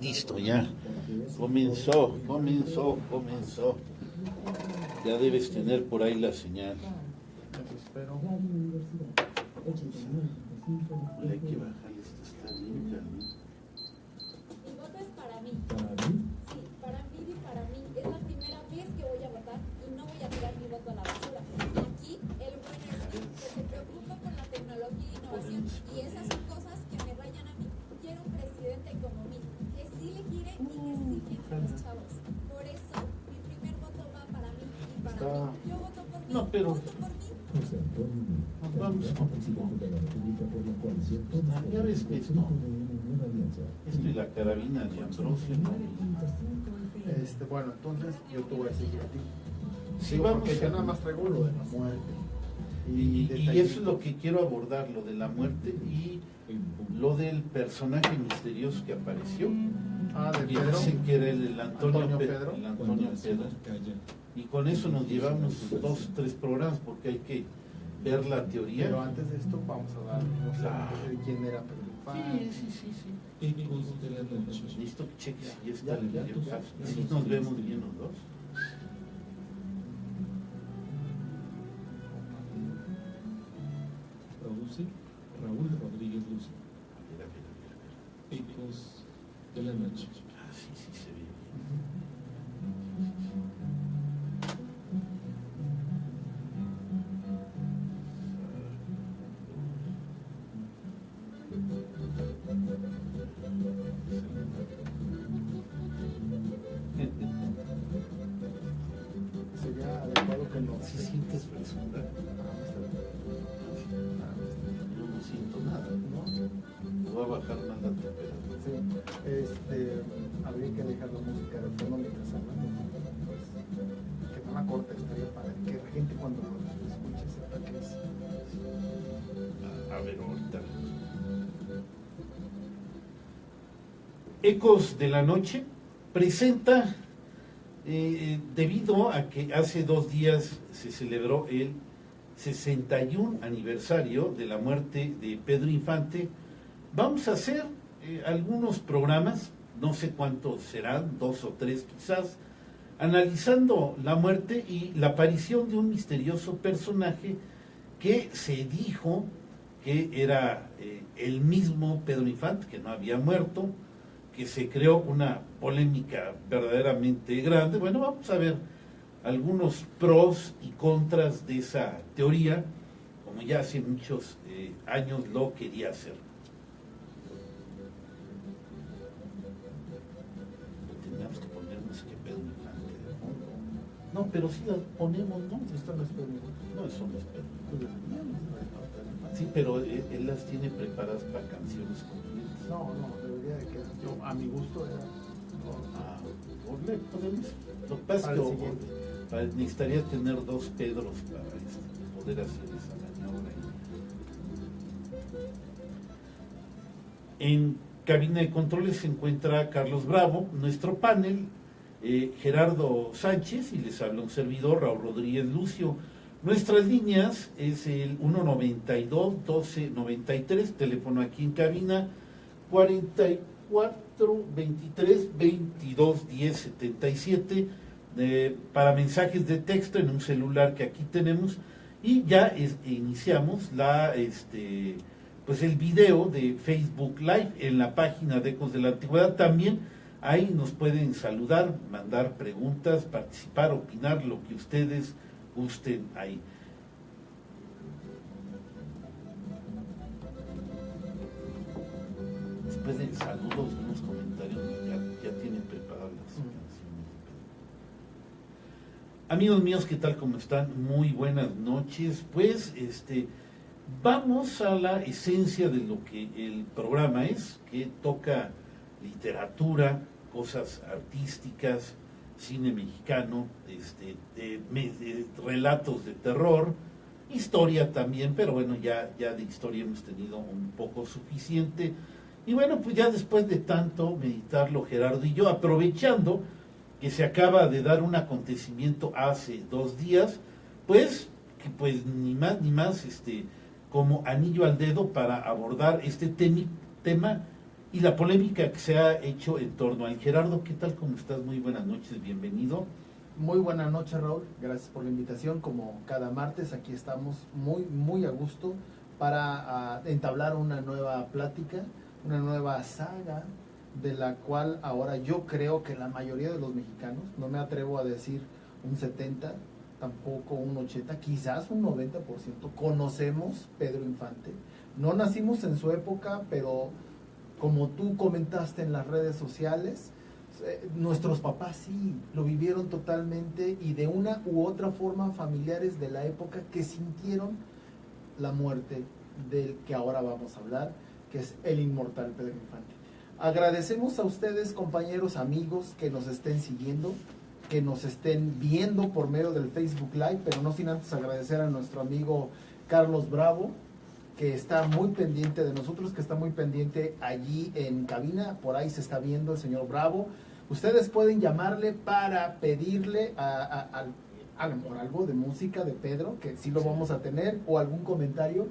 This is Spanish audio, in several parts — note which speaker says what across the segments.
Speaker 1: Listo, ya. Comenzó. Ya debes tener por ahí la señal. Hay que bajar esto, está bien, Carmen.
Speaker 2: Mi voto es para mí. ¿Para mí? Sí, para mí y para mí. Es la primera vez que voy a votar y no voy a tirar mi voto a la basura. Aquí el bueno es que se preocupa por la tecnología e innovación y esas son cosas que me rayan a mí. Quiero un presidente como mí, que sí le gire y que sí piense en los chavos. Por eso mi primer voto va para mí y para mí. Yo voto por mí.
Speaker 1: No, pero
Speaker 2: Voto por mí.
Speaker 1: nos vamos con ya ves que esto y la carabina de Ambrosio, ¿no?
Speaker 3: Bueno, entonces yo te voy a seguir a ti.
Speaker 1: Sí,
Speaker 3: Digo,
Speaker 1: vamos
Speaker 3: porque
Speaker 1: a-
Speaker 3: yo nada más traigo lo de la muerte.
Speaker 1: Y eso es lo que quiero abordar, lo de la muerte y lo del personaje misterioso que apareció.
Speaker 3: de
Speaker 1: Que
Speaker 3: Pedro.
Speaker 1: dicen que era el Antonio
Speaker 3: Antonio
Speaker 1: Pedro.
Speaker 3: Pedro.
Speaker 1: El Antonio Pedro. Y con eso nos llevamos 2 o 3 programas porque hay que ver la teoría.
Speaker 3: Pero antes de esto vamos a dar
Speaker 1: Claro.
Speaker 3: quién era Pedro Infante.
Speaker 1: Sí. Listo que cheques si ya está el
Speaker 3: Ya,
Speaker 1: video.
Speaker 3: ya.
Speaker 1: Así nos vemos bien los dos.
Speaker 4: Produce Raúl Rodríguez Lucio.
Speaker 1: A ver.
Speaker 4: Ecos de la noche.
Speaker 1: Ah, sí, se ve bien.
Speaker 3: Sería adecuado que no.
Speaker 1: Si sientes frescura, yo no siento nada, ¿no? Me va a bajar más la temperatura.
Speaker 3: Sí, habría que dejar la música de fondo mientras hablamos. Que no la corte, estaría para que la gente cuando lo escuche sepa que es.
Speaker 1: A ver, ahorita. Ecos de la Noche presenta, debido a que hace 2 días se celebró el 61 aniversario de la muerte de Pedro Infante, vamos a hacer algunos programas, no sé cuántos serán, 2 o 3 quizás, analizando la muerte y la aparición de un misterioso personaje que se dijo que era el mismo Pedro Infante, que no había muerto, que se creó una polémica verdaderamente grande. Bueno, vamos a ver algunos pros y contras de esa teoría, como ya hace muchos años lo quería hacer. Tendríamos que poner música de Pedro Infante de fondo. No, pero si la ponemos, ¿no?
Speaker 3: Esto no es Pedro Infante.
Speaker 1: No, eso no es Pedro Infante. Sí, pero él las tiene preparadas para canciones completas.
Speaker 3: No, debería de quedar. Yo, a mi gusto era.
Speaker 1: Ah, podemos. Lo que pasa
Speaker 3: Para
Speaker 1: es
Speaker 3: el
Speaker 1: que
Speaker 3: siguiente.
Speaker 1: necesitaría tener 2 Pedros para poder hacer esa maniobra. En cabina de controles se encuentra Carlos Bravo, nuestro panel, Gerardo Sánchez, y les habla un servidor, Raúl Rodríguez Lucio. Nuestras líneas es el 192-1293, teléfono aquí en cabina, 44-23-22-10-77, para mensajes de texto en un celular que aquí tenemos, y ya iniciamos pues el video de Facebook Live en la página de Ecos de la Antigüedad. También ahí nos pueden saludar, mandar preguntas, participar, opinar, lo que ustedes gusten ahí. Después de saludos y unos comentarios, ya tienen preparadas las canciones. Amigos míos, ¿qué tal? ¿Cómo están? Muy buenas noches. Pues vamos a la esencia de lo que el programa es, que toca literatura, cosas artísticas, cine mexicano, de relatos de terror, historia también, pero bueno, ya de historia hemos tenido un poco suficiente. Y bueno, pues ya después de tanto meditarlo, Gerardo y yo, aprovechando que se acaba de dar un acontecimiento hace 2 días, pues, que pues ni más, como anillo al dedo para abordar este tema y la polémica que se ha hecho en torno al Gerardo. ¿Qué tal? ¿Cómo estás? Muy buenas noches, bienvenido.
Speaker 3: Muy buenas noches, Raúl, gracias por la invitación. Como cada martes, aquí estamos muy a gusto para entablar una nueva plática, una nueva saga, de la cual ahora yo creo que la mayoría de los mexicanos, no me atrevo a decir un 70, tampoco un 80, quizás un 90%, conocemos Pedro Infante. No nacimos en su época, pero como tú comentaste en las redes sociales, nuestros papás sí, lo vivieron totalmente y de una u otra forma familiares de la época que sintieron la muerte del que ahora vamos a hablar, que es el inmortal Pedro Infante. Agradecemos a ustedes, compañeros, amigos, que nos estén siguiendo, que nos estén viendo por medio del Facebook Live, pero no sin antes agradecer a nuestro amigo Carlos Bravo, que está muy pendiente de nosotros, que está muy pendiente allí en cabina, por ahí se está viendo el señor Bravo. Ustedes pueden llamarle para pedirle a lo mejor algo de música de Pedro, que sí lo vamos a tener, o algún comentario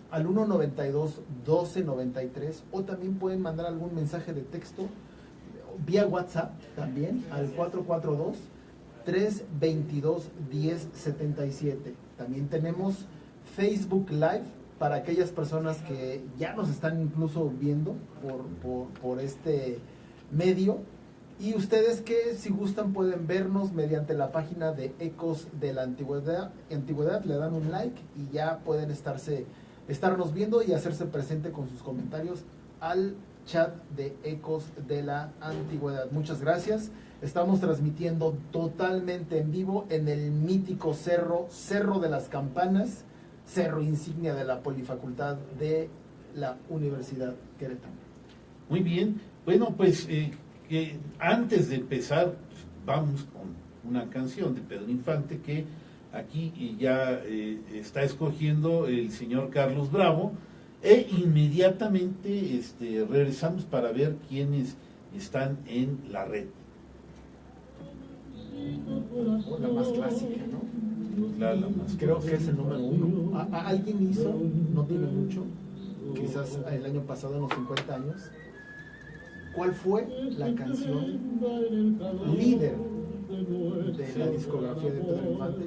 Speaker 3: al 192-1293, o también pueden mandar algún mensaje de texto vía WhatsApp también al 442-322-1077. También tenemos Facebook Live para aquellas personas que ya nos están incluso viendo por este medio. Y ustedes que si gustan pueden vernos mediante la página de Ecos de la Antigüedad, le dan un like y ya pueden estarnos viendo y hacerse presente con sus comentarios al chat de Ecos de la Antigüedad. Muchas gracias. Estamos transmitiendo totalmente en vivo en el mítico Cerro de las Campanas, cerro insignia de la Polifacultad de la Universidad Querétaro.
Speaker 1: Muy bien, bueno, pues antes de empezar, pues, vamos con una canción de Pedro Infante que aquí ya está escogiendo el señor Carlos Bravo, e inmediatamente regresamos para ver quiénes están en la red.
Speaker 3: La más clásica, ¿no?
Speaker 1: La más
Speaker 3: Creo que es el número 1. Alguien hizo, no tiene mucho, quizás el año pasado, en los 50 años. ¿Cuál fue la canción líder de la discografía de Pedro Infante?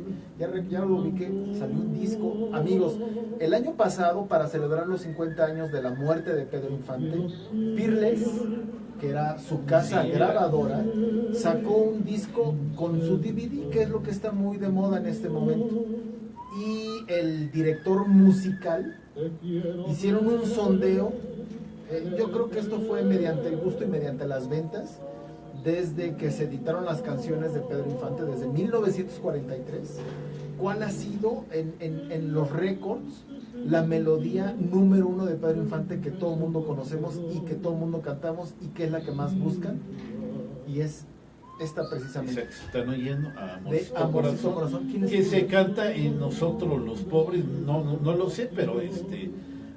Speaker 3: Ya lo ubiqué, salió un disco. Amigos, el año pasado, para celebrar los 50 años de la muerte de Pedro Infante, Peerless, que era su casa grabadora, sacó un disco con su DVD, que es lo que está muy de moda en este momento. Y el director musical hicieron un sondeo. Yo creo que esto fue mediante el gusto y mediante las ventas, desde que se editaron las canciones de Pedro Infante desde 1943. ¿Cuál ha sido en los récords la melodía número 1 de Pedro Infante que todo el mundo conocemos y que todo el mundo cantamos y que es la que más buscan? Y es esta precisamente.
Speaker 1: Se están oyendo a
Speaker 3: Amorcito Corazón.
Speaker 1: Que se canta en Nosotros los Pobres, no lo sé, pero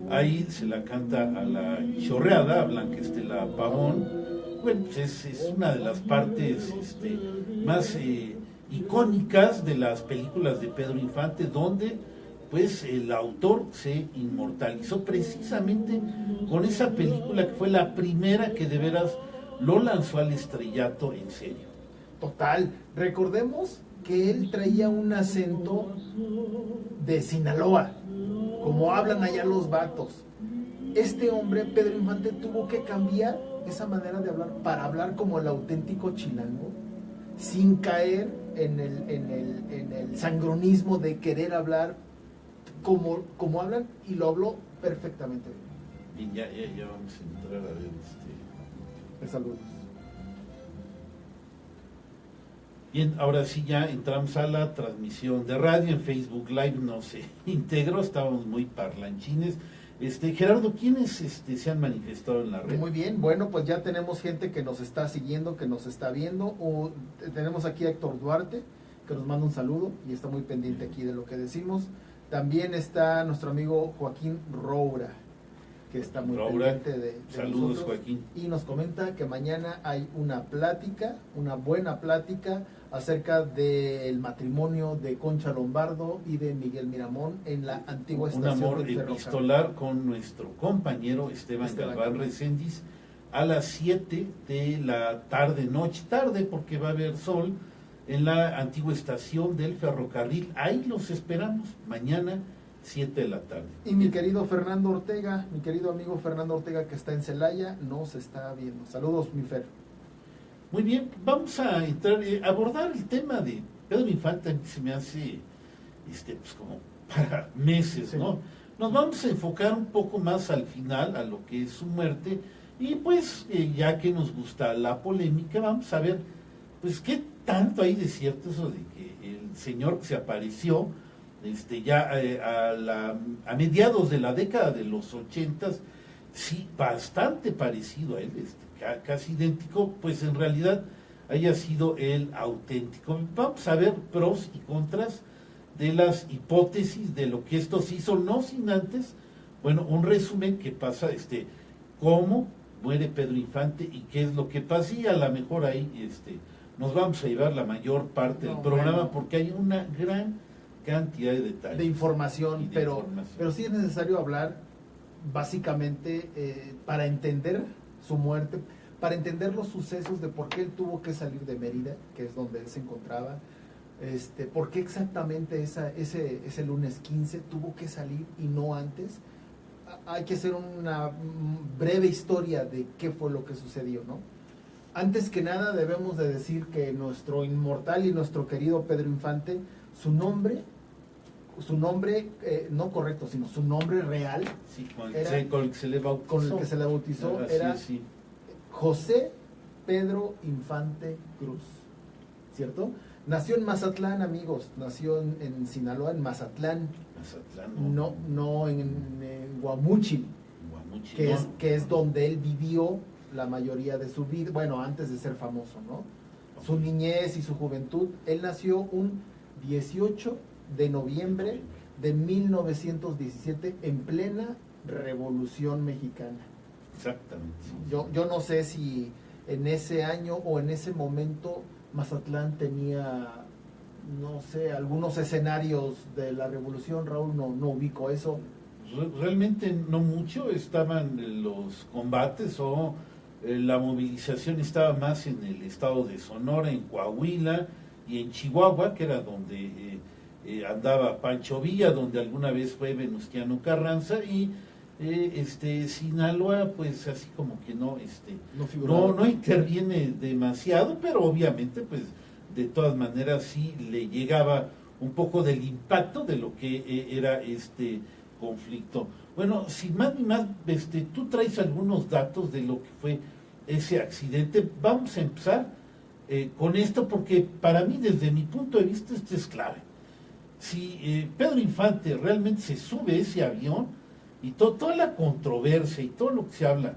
Speaker 1: ahí se la canta a la chorreada, a Blanca Estela Pavón. Bueno, pues es una de las partes más icónicas de las películas de Pedro Infante, donde pues el autor se inmortalizó precisamente con esa película que fue la primera que de veras lo lanzó al estrellato en serio.
Speaker 3: Total, recordemos que él traía un acento de Sinaloa, como hablan allá los vatos. Este hombre, Pedro Infante, tuvo que cambiar esa manera de hablar para hablar como el auténtico chilango, sin caer en el sangronismo de querer hablar como hablan, y lo habló perfectamente bien.
Speaker 1: Y ya vamos a entrar a ver
Speaker 3: Saludos.
Speaker 1: Bien, ahora sí ya entramos a la transmisión de radio en Facebook Live, no se integró, estábamos muy parlanchines. Gerardo, ¿quiénes se han manifestado en la red?
Speaker 3: Muy bien, bueno, pues ya tenemos gente que nos está siguiendo, que nos está viendo. Tenemos aquí a Héctor Duarte, que nos manda un saludo y está muy pendiente aquí de lo que decimos. También está nuestro amigo Joaquín Roura, que está muy pendiente de
Speaker 1: saludos
Speaker 3: nosotros,
Speaker 1: Joaquín,
Speaker 3: y nos comenta que mañana hay una buena plática acerca del matrimonio de Concha Lombardo y de Miguel Miramón en la antigua
Speaker 1: un
Speaker 3: estación
Speaker 1: amor
Speaker 3: del ferrocarril.
Speaker 1: epistolar con nuestro compañero Esteban Galván Reséndiz, a las 7 de la tarde, tarde porque va a haber sol, en la antigua estación del ferrocarril. Ahí los esperamos, mañana 7 de la tarde.
Speaker 3: Y mi querido Fernando Ortega, mi querido amigo Fernando Ortega, que está en Celaya, nos está viendo. Saludos, mi Fer.
Speaker 1: Muy bien, vamos a entrar, abordar el tema de Pedro Infante. Se me hace pues como para meses,
Speaker 3: Sí.
Speaker 1: ¿no? Nos vamos a enfocar un poco más al final, a lo que es su muerte, y pues ya que nos gusta la polémica, vamos a ver pues qué tanto hay de cierto eso de que el señor que se apareció ya a mediados de la década de los 80s, sí, bastante parecido a él, casi idéntico, pues en realidad haya sido el auténtico. Vamos a ver pros y contras de las hipótesis de lo que esto se hizo, no sin antes, bueno, un resumen que pasa, cómo muere Pedro Infante y qué es lo que pasa, y a lo mejor ahí nos vamos a llevar la mayor parte del programa,
Speaker 3: bueno,
Speaker 1: porque hay una gran cantidad de detalles.
Speaker 3: De información,
Speaker 1: Y de
Speaker 3: pero
Speaker 1: información.
Speaker 3: pero sí es necesario hablar básicamente para entender su muerte, para entender los sucesos de por qué él tuvo que salir de Mérida, que es donde él se encontraba, por qué exactamente ese lunes 15 tuvo que salir y no antes. Hay que hacer una breve historia de qué fue lo que sucedió, ¿no? Antes que nada debemos de decir que nuestro inmortal y nuestro querido Pedro Infante, su nombre no correcto, sino su nombre real,
Speaker 1: Sí, con
Speaker 3: era-
Speaker 1: el que se le bautizó.
Speaker 3: con el que se le bautizó,
Speaker 1: Así
Speaker 3: era
Speaker 1: es, sí.
Speaker 3: José Pedro Infante Cruz, ¿cierto? Nació en Mazatlán, amigos, nació en Sinaloa, en Mazatlán,
Speaker 1: Mazatlán,
Speaker 3: no en Guamúchil,
Speaker 1: Guamuchi,
Speaker 3: que
Speaker 1: ¿no?
Speaker 3: es donde él vivió la mayoría de su vida, bueno, antes de ser famoso, ¿no? Su niñez y su juventud. Él nació un 18 de noviembre de 1917 en plena Revolución Mexicana.
Speaker 1: Exactamente.
Speaker 3: Yo no sé si en ese año o en ese momento Mazatlán tenía, no sé, algunos escenarios de la revolución, Raúl, no ubico eso.
Speaker 1: Realmente no mucho, estaban los combates o la movilización estaba más en el estado de Sonora, en Coahuila y en Chihuahua, que era donde andaba Pancho Villa, donde alguna vez fue Venustiano Carranza, y Sinaloa, pues así como que no, no interviene demasiado, pero obviamente, pues de todas maneras sí le llegaba un poco del impacto de lo que era este conflicto. Bueno, sin más ni más, tú traes algunos datos de lo que fue ese accidente. Vamos a empezar con esto porque para mí, desde mi punto de vista, esto es clave. Si Pedro Infante realmente se sube a ese avión y toda la controversia y todo lo que se habla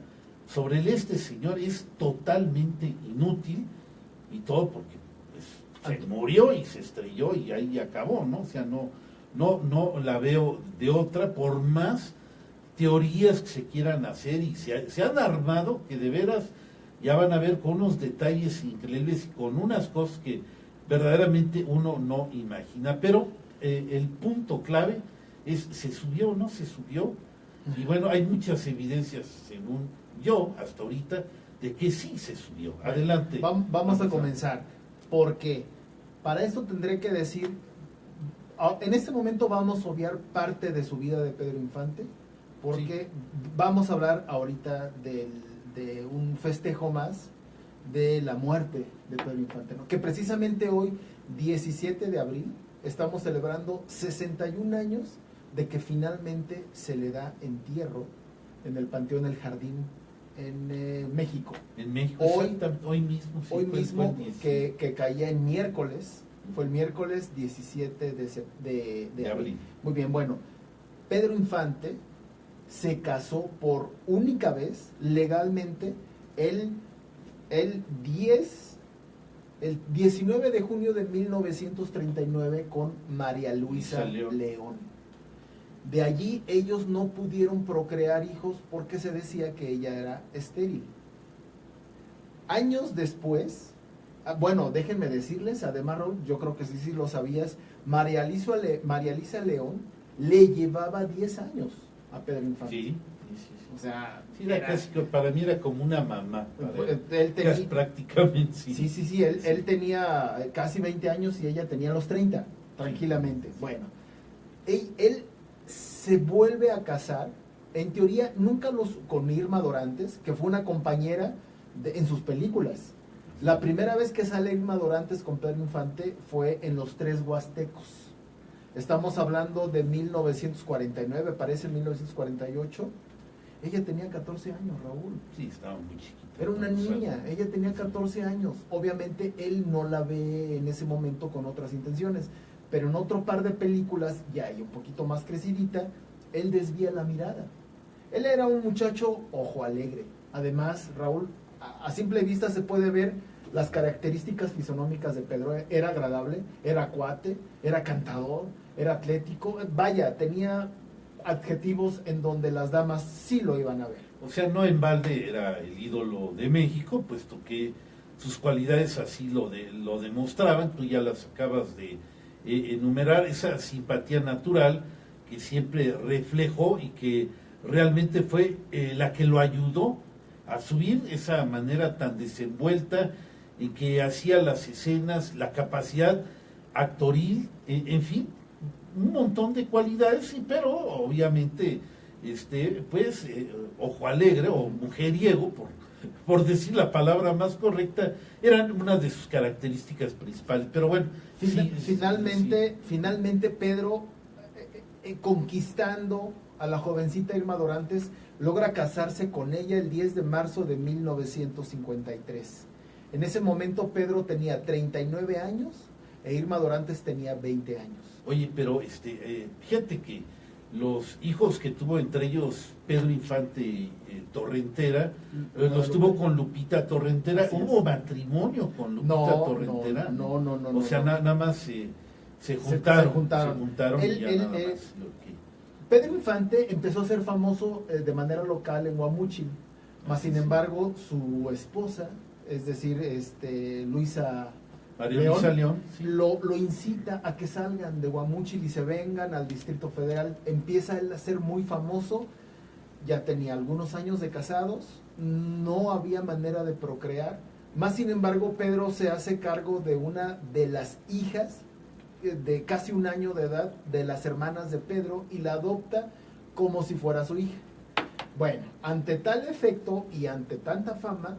Speaker 1: sobre este señor es totalmente inútil, y todo porque pues, se murió y se estrelló y ahí acabó, ¿no? O sea, no la veo de otra, por más teorías que se quieran hacer, y se han armado que de veras ya van a ver con unos detalles increíbles y con unas cosas que verdaderamente uno no imagina. Pero el punto clave es, ¿se subió o no se subió? Y bueno, hay muchas evidencias, según yo, hasta ahorita, de que sí se subió. Adelante.
Speaker 3: Vamos a comenzar, porque para esto tendré que decir, en este momento vamos a obviar parte de su vida de Pedro Infante, porque sí, vamos a hablar ahorita de un festejo más de la muerte de Pedro Infante, ¿no? Que precisamente hoy, 17 de abril, estamos celebrando 61 años de que finalmente se le da entierro en el Panteón El Jardín en México.
Speaker 1: En México, hoy mismo. Sí,
Speaker 3: hoy mismo, que caía en miércoles, fue el miércoles 17 de abril. Muy bien, bueno, Pedro Infante se casó por única vez, legalmente, el 19 de junio de 1939 con María Luisa León. De allí ellos no pudieron procrear hijos porque se decía que ella era estéril. Años después, bueno, déjenme decirles, además, Raúl, yo creo que sí lo sabías, María Luisa León le llevaba 10 años a Pedro Infante.
Speaker 1: Sí, sí.
Speaker 3: O sea,
Speaker 1: Sí, para mí era como una mamá.
Speaker 3: Él tenía,
Speaker 1: prácticamente, sí.
Speaker 3: Sí, él tenía casi 20 años y ella tenía los 30, tranquilamente. Bueno, él se vuelve a casar, en teoría nunca con Irma Dorantes, que fue una compañera en sus películas. La primera vez que sale Irma Dorantes con Pedro Infante fue en Los Tres Huastecos. Estamos hablando de 1949, parece 1948. Ella tenía 14 años, Raúl.
Speaker 1: Sí, estaba muy chiquita.
Speaker 3: Era una niña, ella tenía 14 años. Obviamente él no la ve en ese momento con otras intenciones, pero en otro par de películas, ya y un poquito más crecidita, él desvía la mirada. Él era un muchacho ojo alegre. Además, Raúl, a simple vista se puede ver las características fisonómicas de Pedro. Era agradable, era cuate, era cantador, era atlético. Vaya, tenía adjetivos en donde las damas sí lo iban a ver.
Speaker 1: O sea, no en balde era el ídolo de México, puesto que sus cualidades así lo demostraban. Tú ya las acabas de enumerar, esa simpatía natural que siempre reflejó y que realmente fue la que lo ayudó a subir, esa manera tan desenvuelta en que hacía las escenas, la capacidad actoril, en fin, un montón de cualidades, sí, pero obviamente ojo alegre o mujeriego, por decir la palabra más correcta, eran una de sus características principales. Pero bueno,
Speaker 3: finalmente Pedro, conquistando a la jovencita Irma Dorantes, logra casarse con ella el 10 de marzo de 1953. En ese momento Pedro tenía 39 años e Irma Dorantes tenía 20 años.
Speaker 1: Oye, pero fíjate que los hijos que tuvo, entre ellos Pedro Infante Torrentera, los tuvo con Lupita Torrentera. ¿Hubo matrimonio con Lupita Torrentera?
Speaker 3: No.
Speaker 1: O sea, nada más se juntaron y ya nada más.
Speaker 3: Pedro Infante empezó a ser famoso de manera local en Guamúchil, mas sin embargo su esposa, es decir,
Speaker 1: María Luisa León, sí.
Speaker 3: lo incita a que salgan de Guamúchil y se vengan al Distrito Federal. Empieza él a ser muy famoso, ya tenía algunos años de casados, no había manera de procrear, más sin embargo Pedro se hace cargo de una de las hijas de casi un año de edad de las hermanas de Pedro y la adopta como si fuera su hija. Bueno, ante tal efecto y ante tanta fama,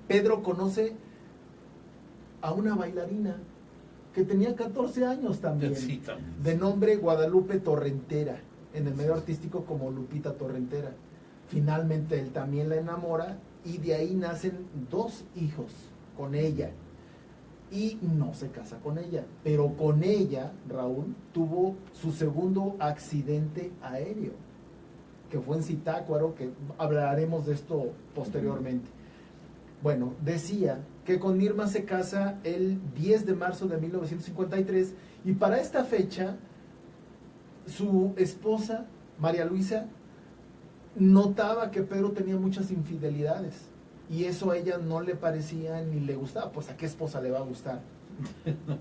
Speaker 3: Pedro conoce a una bailarina que tenía 14 años también,
Speaker 1: Sí, también.
Speaker 3: de nombre Guadalupe Torrentera, en el medio artístico como Lupita Torrentera. Finalmente él también la enamora y de ahí nacen 2 hijos con ella. Y no se casa con ella, pero con ella, Raúl, tuvo su segundo accidente aéreo, que fue en Zitácuaro, que hablaremos de esto posteriormente. Bueno, decía que con Irma se casa el 10 de marzo de 1953 y para esta fecha su esposa, María Luisa, notaba que Pedro tenía muchas infidelidades. Y eso a ella no le parecía ni le gustaba, pues a qué esposa le va a gustar.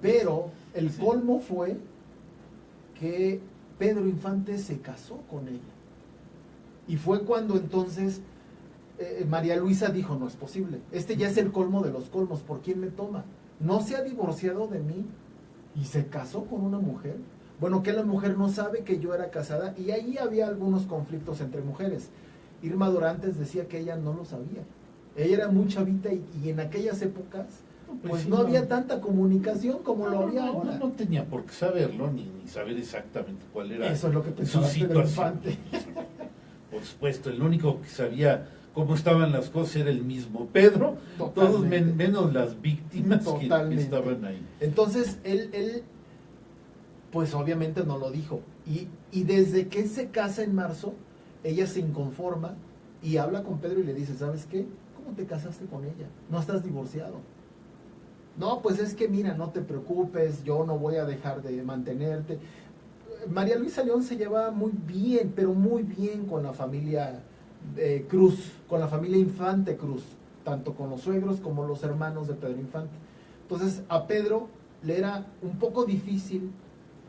Speaker 3: Pero el colmo fue que Pedro Infante se casó con ella. Y fue cuando entonces María Luisa dijo, no es posible, ya es el colmo de los colmos, ¿por quién me toma? No se ha divorciado de mí y se casó con una mujer. Bueno, que la mujer no sabe que yo era casada y ahí había algunos conflictos entre mujeres. Irma Dorantes decía que ella no lo sabía. Ella era muy chavita y en aquellas épocas pues sí, no había tanta comunicación como lo había ahora.
Speaker 1: No tenía por qué saberlo, ni saber exactamente cuál era.
Speaker 3: Eso es lo que pensaba Pedro Infante.
Speaker 1: Por supuesto, el único que sabía cómo estaban las cosas era el mismo Pedro. Todos menos las víctimas que estaban ahí.
Speaker 3: Entonces él pues obviamente no lo dijo y desde que se casa en marzo ella se inconforma y habla con Pedro y le dice, ¿sabes qué? ¿Cómo te casaste con ella? No estás divorciado. No, pues es que mira, no te preocupes, yo no voy a dejar de mantenerte. María Luisa León se lleva muy bien, pero muy bien con la familia Cruz, con la familia Infante Cruz, tanto con los suegros como los hermanos de Pedro Infante. Entonces a Pedro le era un poco difícil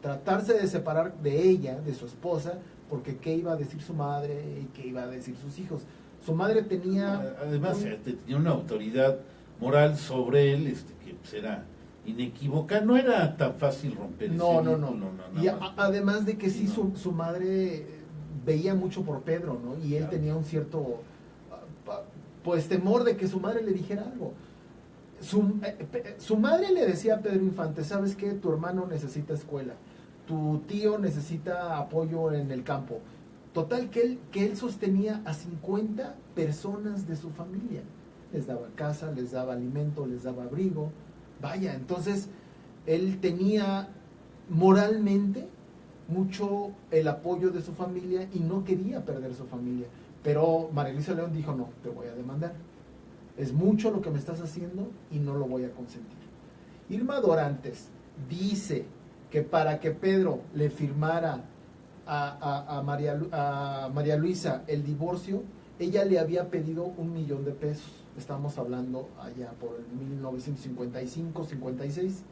Speaker 3: tratarse de separar de ella, de su esposa, porque qué iba a decir su madre y qué iba a decir sus hijos. Su madre tenía...
Speaker 1: Además, tenía una autoridad moral sobre él, que pues, era inequívoca, no era tan fácil romper
Speaker 3: No.
Speaker 1: ese vínculo,
Speaker 3: Y además de que sí, su madre veía mucho por Pedro, ¿no? Y él
Speaker 1: Claro.
Speaker 3: tenía un cierto, pues, temor de que su madre le dijera algo. Su madre le decía a Pedro Infante, ¿sabes qué? Tu hermano necesita escuela, tu tío necesita apoyo en el campo. Total, que él sostenía a 50 personas de su familia. Les daba casa, les daba alimento, les daba abrigo. Vaya, entonces él tenía moralmente mucho el apoyo de su familia y no quería perder su familia. Pero María Luisa León dijo, no, te voy a demandar. Es mucho lo que me estás haciendo y no lo voy a consentir. Irma Dorantes dice que para que Pedro le firmara a María Luisa el divorcio, ella le había pedido $1,000,000. Estamos hablando allá por el 1955, 56.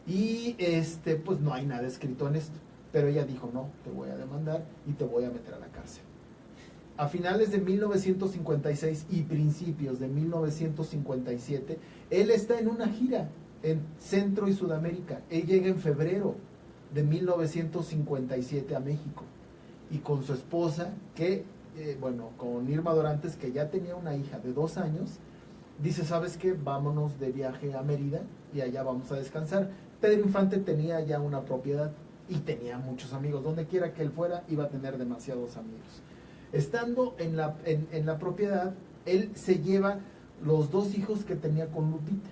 Speaker 3: Y pues no hay nada escrito en esto. Pero ella dijo, no, te voy a demandar y te voy a meter a la cárcel. A finales de 1956 y principios de 1957, él está en una gira en Centro y Sudamérica. Él llega en febrero de 1957 a México. Y con su esposa, con Irma Dorantes, que ya tenía una hija de 2 años, dice, ¿sabes qué? Vámonos de viaje a Mérida y allá vamos a descansar. Pedro Infante tenía ya una propiedad y tenía muchos amigos. Donde quiera que él fuera, iba a tener demasiados amigos. Estando en la propiedad, él se lleva los 2 hijos que tenía con Lupita.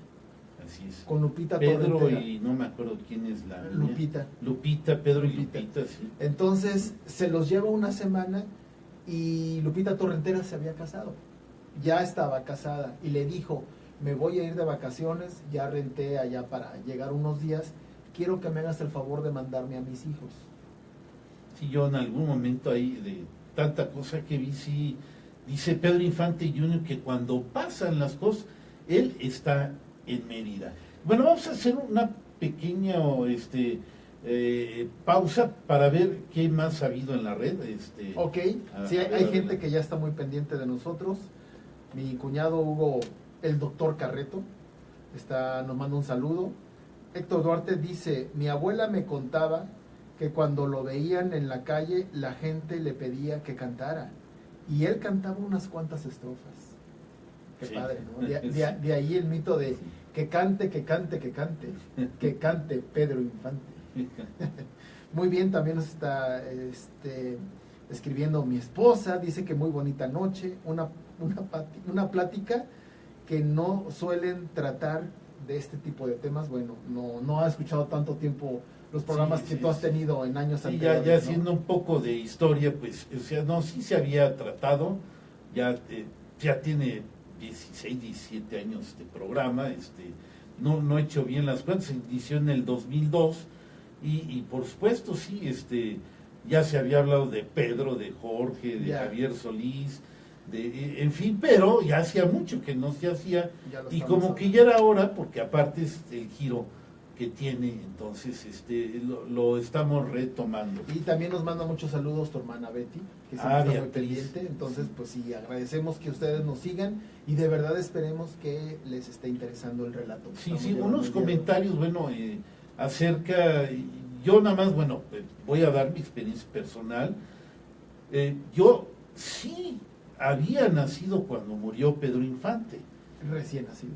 Speaker 1: Así es.
Speaker 3: Con Lupita
Speaker 1: Pedro
Speaker 3: Torrentera.
Speaker 1: y no me acuerdo quién es la niña.
Speaker 3: Lupita.
Speaker 1: Pedro y Lupita, sí.
Speaker 3: Entonces se los lleva una semana y Lupita Torrentera se había casado. Ya estaba casada y le dijo, me voy a ir de vacaciones, ya renté allá para llegar unos días, quiero que me hagas el favor de mandarme a mis hijos.
Speaker 1: Sí, yo en algún momento ahí de tanta cosa que vi, sí, dice Pedro Infante Jr. que cuando pasan las cosas, él está en Mérida. Bueno, vamos a hacer una pequeña pausa para ver qué más ha habido en la red.
Speaker 3: Ok, sí, hay gente que ya está muy pendiente de nosotros. Mi cuñado Hugo, el doctor Carreto, nos manda un saludo. Héctor Duarte dice, mi abuela me contaba que cuando lo veían en la calle, la gente le pedía que cantara. Y él cantaba unas cuantas estrofas. Qué sí. Padre, ¿no? De ahí el mito de que cante Pedro Infante. Muy bien, también nos está escribiendo mi esposa, dice que muy bonita noche, una plática que no suelen tratar de este tipo de temas. Bueno, no ha escuchado tanto tiempo los programas que tú has tenido en años anteriores.
Speaker 1: Ya haciendo un poco de historia, pues, sí se había tratado, ya tiene 16, 17 años de programa, no he hecho bien las cuentas, se inició en el 2002, y por supuesto, sí, ya se había hablado de Pedro, de Jorge, de Javier Solís, en fin, pero ya hacía mucho que no se hacía, y como que ya era hora, porque aparte es el giro que tiene, entonces lo estamos retomando.
Speaker 3: Y también nos manda muchos saludos tu hermana Betty, que siempre está muy pendiente. Entonces, pues sí, agradecemos que ustedes nos sigan y de verdad esperemos que les esté interesando el relato.
Speaker 1: Sí, unos comentarios, acerca, yo nada más, voy a dar mi experiencia personal. Yo sí había nacido cuando murió Pedro Infante.
Speaker 3: Recién nacido.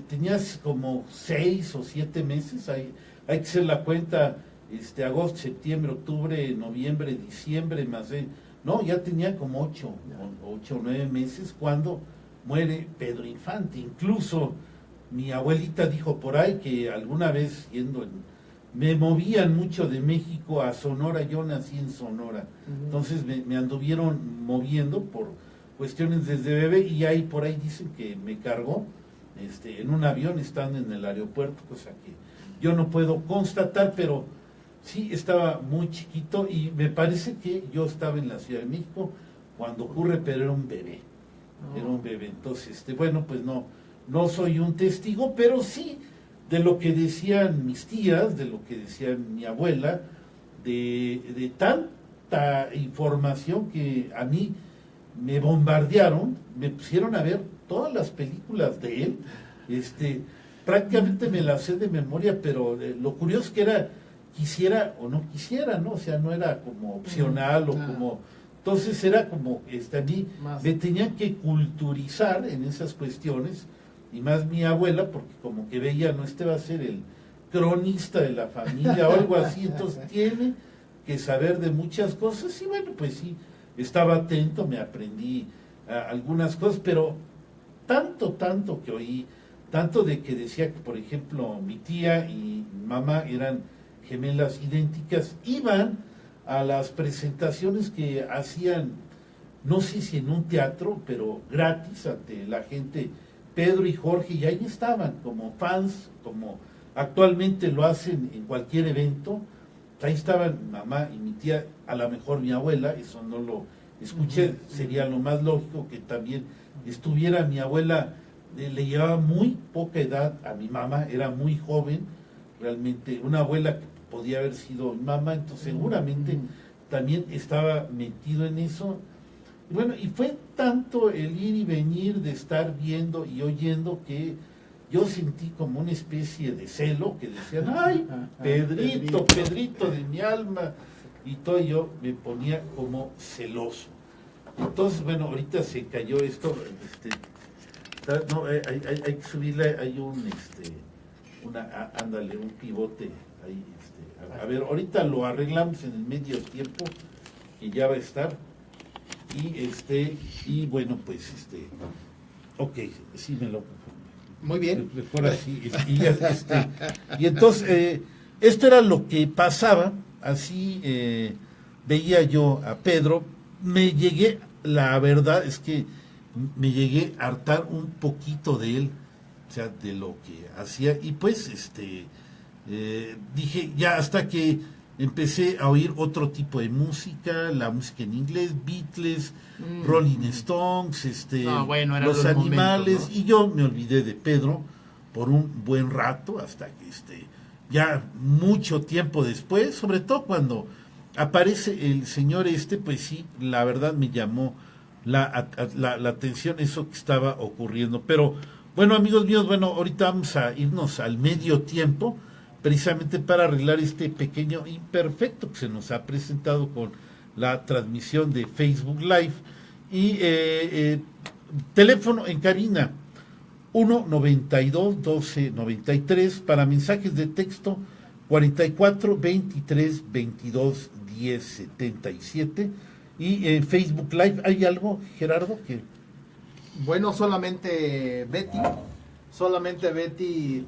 Speaker 1: Tenías como 6 o 7 meses, hay que hacer la cuenta, agosto, septiembre, octubre, noviembre, diciembre, ya tenía como 8 o 9 meses cuando muere Pedro Infante. Incluso mi abuelita dijo por ahí que alguna vez me movían mucho de México a Sonora, yo nací en Sonora, entonces me anduvieron moviendo por cuestiones desde bebé, y ahí por ahí dicen que me cargó en un avión estando en el aeropuerto, cosa que yo no puedo constatar, pero sí estaba muy chiquito y me parece que yo estaba en la Ciudad de México cuando ocurre, pero era un bebé. Era un bebé, entonces, pues no soy un testigo, pero sí de lo que decían mis tías, de lo que decía mi abuela, de tanta información que a mí me bombardearon, me pusieron a ver todas las películas de él, prácticamente me las sé de memoria, pero lo curioso que era, quisiera o no quisiera, ¿no? O sea, no era como opcional o como... Entonces era como, a mí me tenían que culturizar en esas cuestiones, y más mi abuela, porque como que veía, no, va a ser el cronista de la familia o algo así, entonces tiene que saber de muchas cosas, y bueno, pues sí, estaba atento, me aprendí algunas cosas, pero tanto que oí, tanto de que decía que, por ejemplo, mi tía y mi mamá eran gemelas idénticas, iban a las presentaciones que hacían, no sé si en un teatro, pero gratis ante la gente, Pedro y Jorge, y ahí estaban como fans, como actualmente lo hacen en cualquier evento. Ahí estaban mi mamá y mi tía, a lo mejor mi abuela, eso no lo escuché, sería lo más lógico que también estuviera mi abuela, le llevaba muy poca edad a mi mamá, era muy joven, realmente, una abuela que podía haber sido mi mamá, entonces seguramente también estaba metido en eso. Y bueno, y fue tanto el ir y venir de estar viendo y oyendo que yo sentí como una especie de celo, que decían, ay, Pedrito de mi alma, y todo, yo me ponía como celoso. Entonces, bueno, ahorita se cayó esto, no, hay que subirle, hay ándale, un pivote ahí, a ver, ahorita lo arreglamos en el medio tiempo, que ya va a estar, y bueno, pues, ok, sí me lo...
Speaker 3: Muy bien.
Speaker 1: Mejor así, y entonces, esto era lo que pasaba, así veía yo a Pedro, la verdad es que me llegué a hartar un poquito de él, o sea, de lo que hacía, y pues, dije, ya hasta que empecé a oír otro tipo de música, la música en inglés, Beatles, Rolling Stones, Los Animales,
Speaker 3: momentos, ¿no?
Speaker 1: Y yo me olvidé de Pedro por un buen rato, hasta que ya mucho tiempo después, sobre todo cuando aparece el señor pues sí, la verdad me llamó la atención eso que estaba ocurriendo. Pero bueno, amigos míos, bueno, ahorita vamos a irnos al medio tiempo, precisamente para arreglar este pequeño imperfecto que se nos ha presentado con la transmisión de Facebook Live. Y teléfono en cabina 1-92-12-93, para mensajes de texto 44-23-22-10-77. Y en Facebook Live, ¿hay algo, Gerardo?
Speaker 3: Bueno, solamente Betty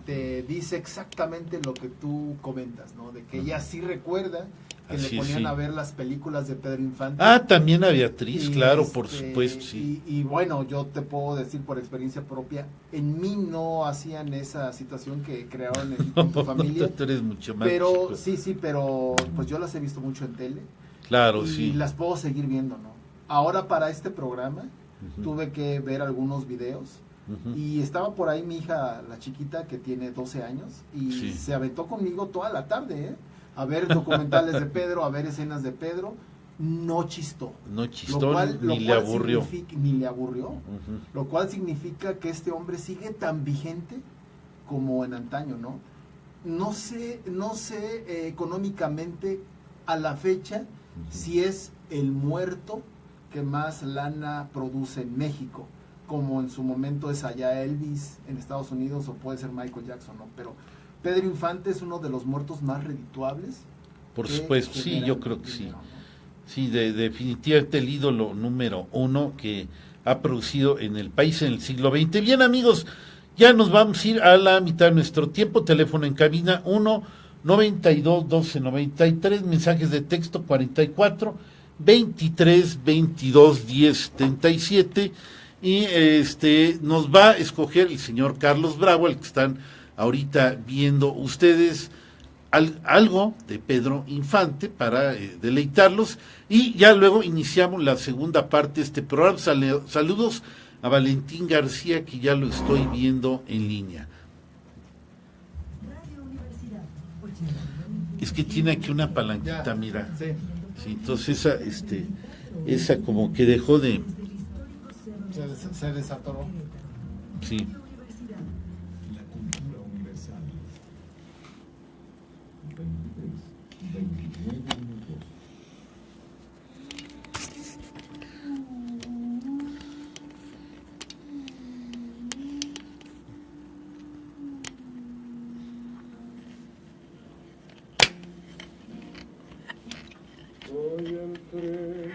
Speaker 3: te dice exactamente lo que tú comentas, ¿no? De que ella sí recuerda que
Speaker 1: Así
Speaker 3: le ponían
Speaker 1: sí.
Speaker 3: a ver las películas de Pedro Infante.
Speaker 1: También a Beatriz, claro, por supuesto, sí.
Speaker 3: Y bueno, yo te puedo decir por experiencia propia, en mí no hacían esa situación que crearon en tu familia.
Speaker 1: Tú eres mucho más
Speaker 3: pero
Speaker 1: chico.
Speaker 3: sí, pero pues yo las he visto mucho en tele.
Speaker 1: Claro,
Speaker 3: y
Speaker 1: sí.
Speaker 3: las puedo seguir viendo, ¿no? Ahora para este programa tuve que ver algunos videos. Y estaba por ahí mi hija, la chiquita, que tiene 12 años, y se aventó conmigo toda la tarde, a ver documentales de Pedro, a ver escenas de Pedro. No chistó.
Speaker 1: Ni le aburrió.
Speaker 3: Ni le aburrió. Lo cual significa que este hombre sigue tan vigente como en antaño, ¿no? No sé económicamente a la fecha si es el muerto que más lana produce en México, como en su momento es allá Elvis en Estados Unidos, o puede ser Michael Jackson, ¿no? Pero Pedro Infante es uno de los muertos más redituables.
Speaker 1: Por supuesto, sí, yo creo que sí. Sí, definitivamente el ídolo número uno que ha producido en el país en el siglo XX. Bien, amigos, ya nos vamos a ir a la mitad de nuestro tiempo. Teléfono en cabina 1-92-12-93, mensajes de texto 44-23-22-10-77. Y nos va a escoger el señor Carlos Bravo, el que están ahorita viendo ustedes, algo de Pedro Infante para deleitarlos, y ya luego iniciamos la segunda parte de este programa. Saludos a Valentín García, que ya lo estoy viendo en línea. Es que tiene aquí una palanquita,
Speaker 3: Ya,
Speaker 1: mira.
Speaker 3: sí.
Speaker 1: Sí, entonces esa como que dejó de...
Speaker 3: Se desatoró.
Speaker 1: Sí.
Speaker 4: La cultura universal. 29 minutos.
Speaker 5: Soy el tren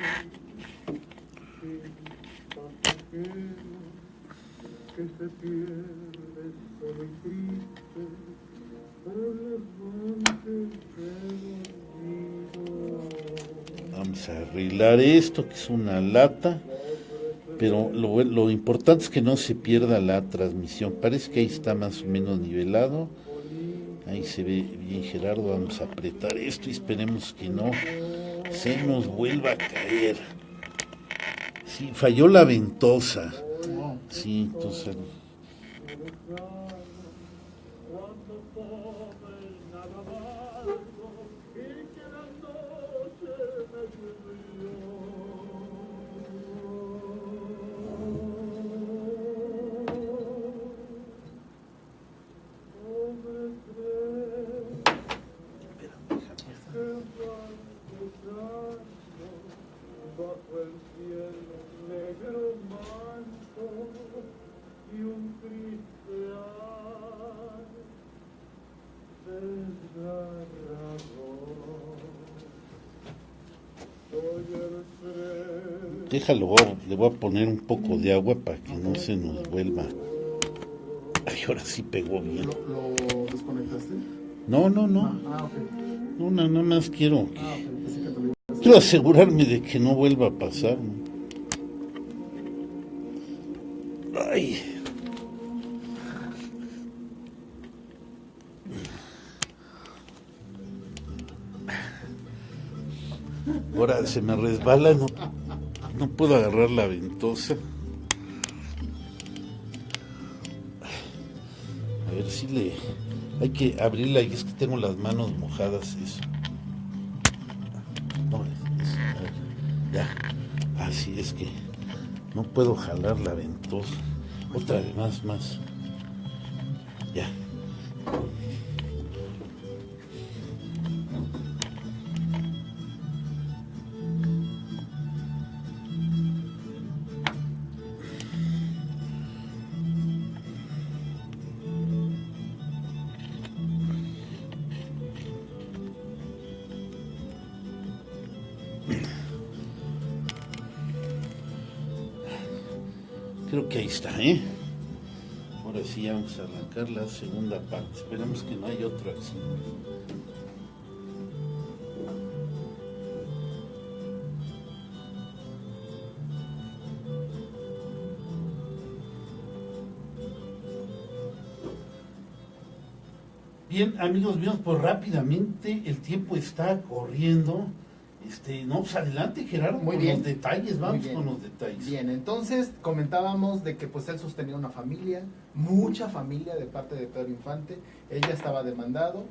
Speaker 5: sin pasajero que se pierde solo y triste por los montes de
Speaker 1: Vamos a arreglar esto, que es una lata, pero lo importante es que no se pierda la transmisión. Parece que ahí está más o menos nivelado. Ahí se ve bien, Gerardo. Vamos a apretar esto y esperemos que no se nos vuelva a caer. Sí, falló la ventosa. Sí, entonces...
Speaker 5: cuando tome nada amargo y que la noche me bajo el cielo negro manto y un triste ay desgarrador. Soy el tren.
Speaker 1: Déjalo, le voy a poner un poco de agua para que no se nos vuelva. Ay, ahora sí pegó bien.
Speaker 3: ¿Lo desconectaste?
Speaker 1: No.
Speaker 3: Ok.
Speaker 1: No, nada más quiero
Speaker 3: Ok. Pensé que te lo iba a hacer.
Speaker 1: quiero asegurarme de que no vuelva a pasar, ¿no? Ay. Ahora se me resbala, no puedo agarrar la ventosa. A ver si hay que abrirla y es que tengo las manos mojadas, eso. No, a ver, ya. Así es que no puedo jalar la ventosa. Otra vez, más. Ya. Creo que ahí está, ¿eh? Ahora sí ya vamos a arrancar la segunda parte. Esperemos que no haya otro accidente. Bien, amigos míos, pues rápidamente el tiempo está corriendo. No, pues adelante, Gerardo,
Speaker 3: Muy
Speaker 1: con
Speaker 3: bien.
Speaker 1: los detalles, vamos
Speaker 3: Muy bien.
Speaker 1: con los detalles.
Speaker 3: Bien, entonces comentábamos de que pues él sostenía una familia, mucha familia de parte de Pedro Infante. Ella estaba demandado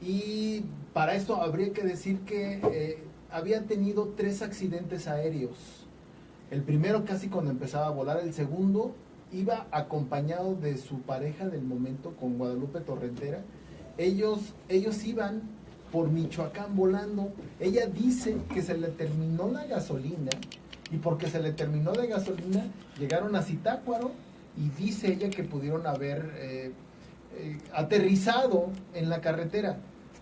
Speaker 3: y para esto habría que decir que había tenido 3 accidentes aéreos. El primero casi cuando empezaba a volar, el segundo iba acompañado de su pareja del momento con Guadalupe Torrentera. Ellos iban por Michoacán volando. Ella dice que se le terminó la gasolina y porque se le terminó de gasolina llegaron a Zitácuaro y dice ella que pudieron haber aterrizado en la carretera,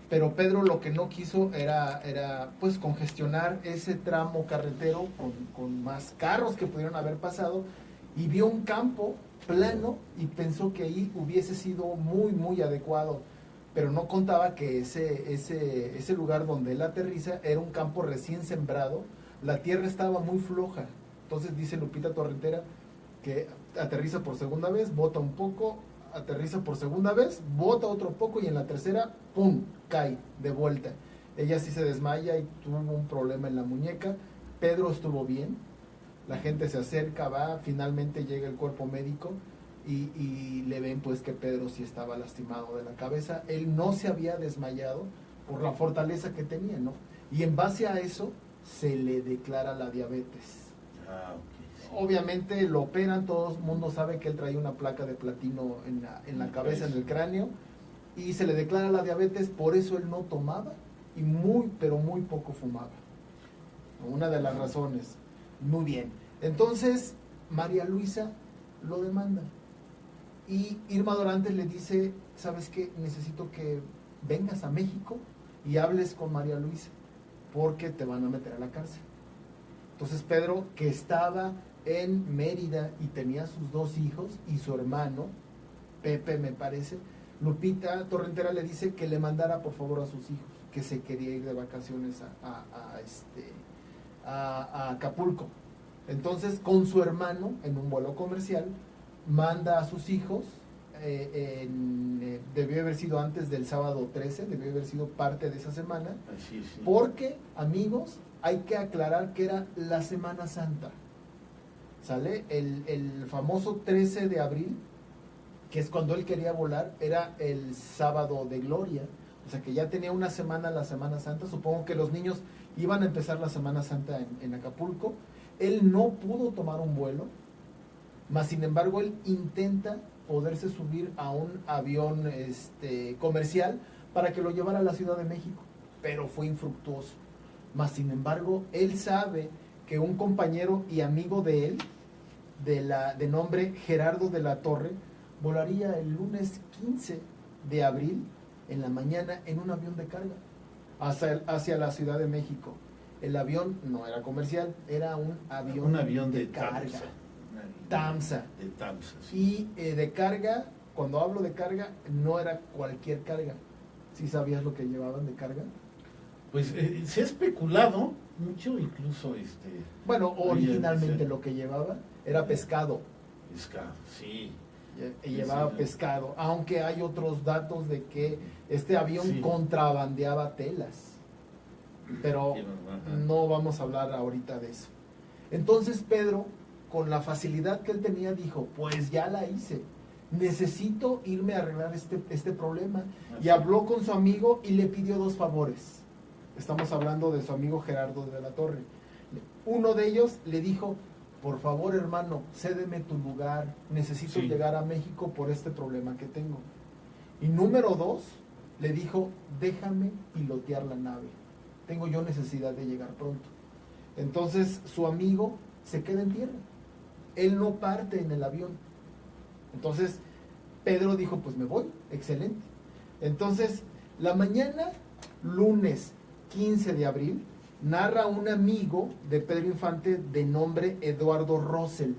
Speaker 3: pero Pedro lo que no quiso era pues congestionar ese tramo carretero con más carros que pudieron haber pasado y vio un campo plano y pensó que ahí hubiese sido muy adecuado, pero no contaba que ese lugar donde él aterriza era un campo recién sembrado, la tierra estaba muy floja. Entonces dice Lupita Torrentera que aterriza por segunda vez, bota un poco, aterriza por segunda vez, bota otro poco y en la tercera, ¡pum!, cae de vuelta. Ella sí se desmaya y tuvo un problema en la muñeca. Pedro estuvo bien, la gente se acerca, va, finalmente llega el cuerpo médico y le ven pues que Pedro sí estaba lastimado de la cabeza. Él no se había desmayado por la fortaleza que tenía, ¿no? Y en base a eso se le declara la diabetes.
Speaker 1: Ah, ok. Sí.
Speaker 3: Obviamente lo operan, todo el mundo sabe que él traía una placa de platino en la cabeza, en el cráneo, y se le declara la diabetes, por eso él no tomaba y pero muy poco fumaba. Una de las razones. Muy bien. Entonces, María Luisa lo demanda. Y Irma Dorantes le dice, ¿sabes qué? Necesito que vengas a México y hables con María Luisa, porque te van a meter a la cárcel. Entonces Pedro, que estaba en Mérida y tenía sus 2 hijos y su hermano, Pepe me parece, Lupita Torrentera le dice que le mandara por favor a sus hijos, que se quería ir de vacaciones a Acapulco. Entonces, con su hermano, en un vuelo comercial, manda a sus hijos, debió haber sido antes del sábado 13, debió haber sido parte de esa semana,
Speaker 1: Así es, sí.
Speaker 3: porque, amigos, hay que aclarar que era la Semana Santa, ¿sale? El famoso 13 de abril, que es cuando él quería volar, era el sábado de gloria, o sea que ya tenía una semana la Semana Santa. Supongo que los niños iban a empezar la Semana Santa en Acapulco. Él no pudo tomar un vuelo, mas sin embargo él intenta poderse subir a un avión comercial para que lo llevara a la Ciudad de México, pero fue infructuoso. Mas sin embargo él sabe que un compañero y amigo de él, de nombre Gerardo de la Torre, volaría el lunes 15 de abril en la mañana en un avión de carga hacia la Ciudad de México. El avión no era comercial, era un avión de carga. TAMSA.
Speaker 1: De TAMSA, sí.
Speaker 3: Y de carga, cuando hablo de carga, no era cualquier carga. ¿Sí sabías lo que llevaban de carga?
Speaker 1: Pues se ha especulado mucho, incluso
Speaker 3: Bueno, originalmente lo que llevaba era pescado.
Speaker 1: pescado, sí.
Speaker 3: Llevaba pescado, aunque hay otros datos de que este avión contrabandeaba telas. Pero no vamos a hablar ahorita de eso. Entonces Pedro, con la facilidad que él tenía, dijo, pues ya la hice, necesito irme a arreglar este problema. Y habló con su amigo y le pidió 2 favores. Estamos hablando de su amigo Gerardo de la Torre. Uno de ellos le dijo, por favor hermano, cédeme tu lugar, necesito llegar a México por este problema que tengo. Y número 2, le dijo, déjame pilotear la nave, tengo yo necesidad de llegar pronto. Entonces su amigo se queda en tierra, él no parte en el avión. Entonces Pedro dijo, pues me voy, excelente. Entonces la mañana, lunes 15 de abril, narra un amigo de Pedro Infante de nombre Eduardo Rosell.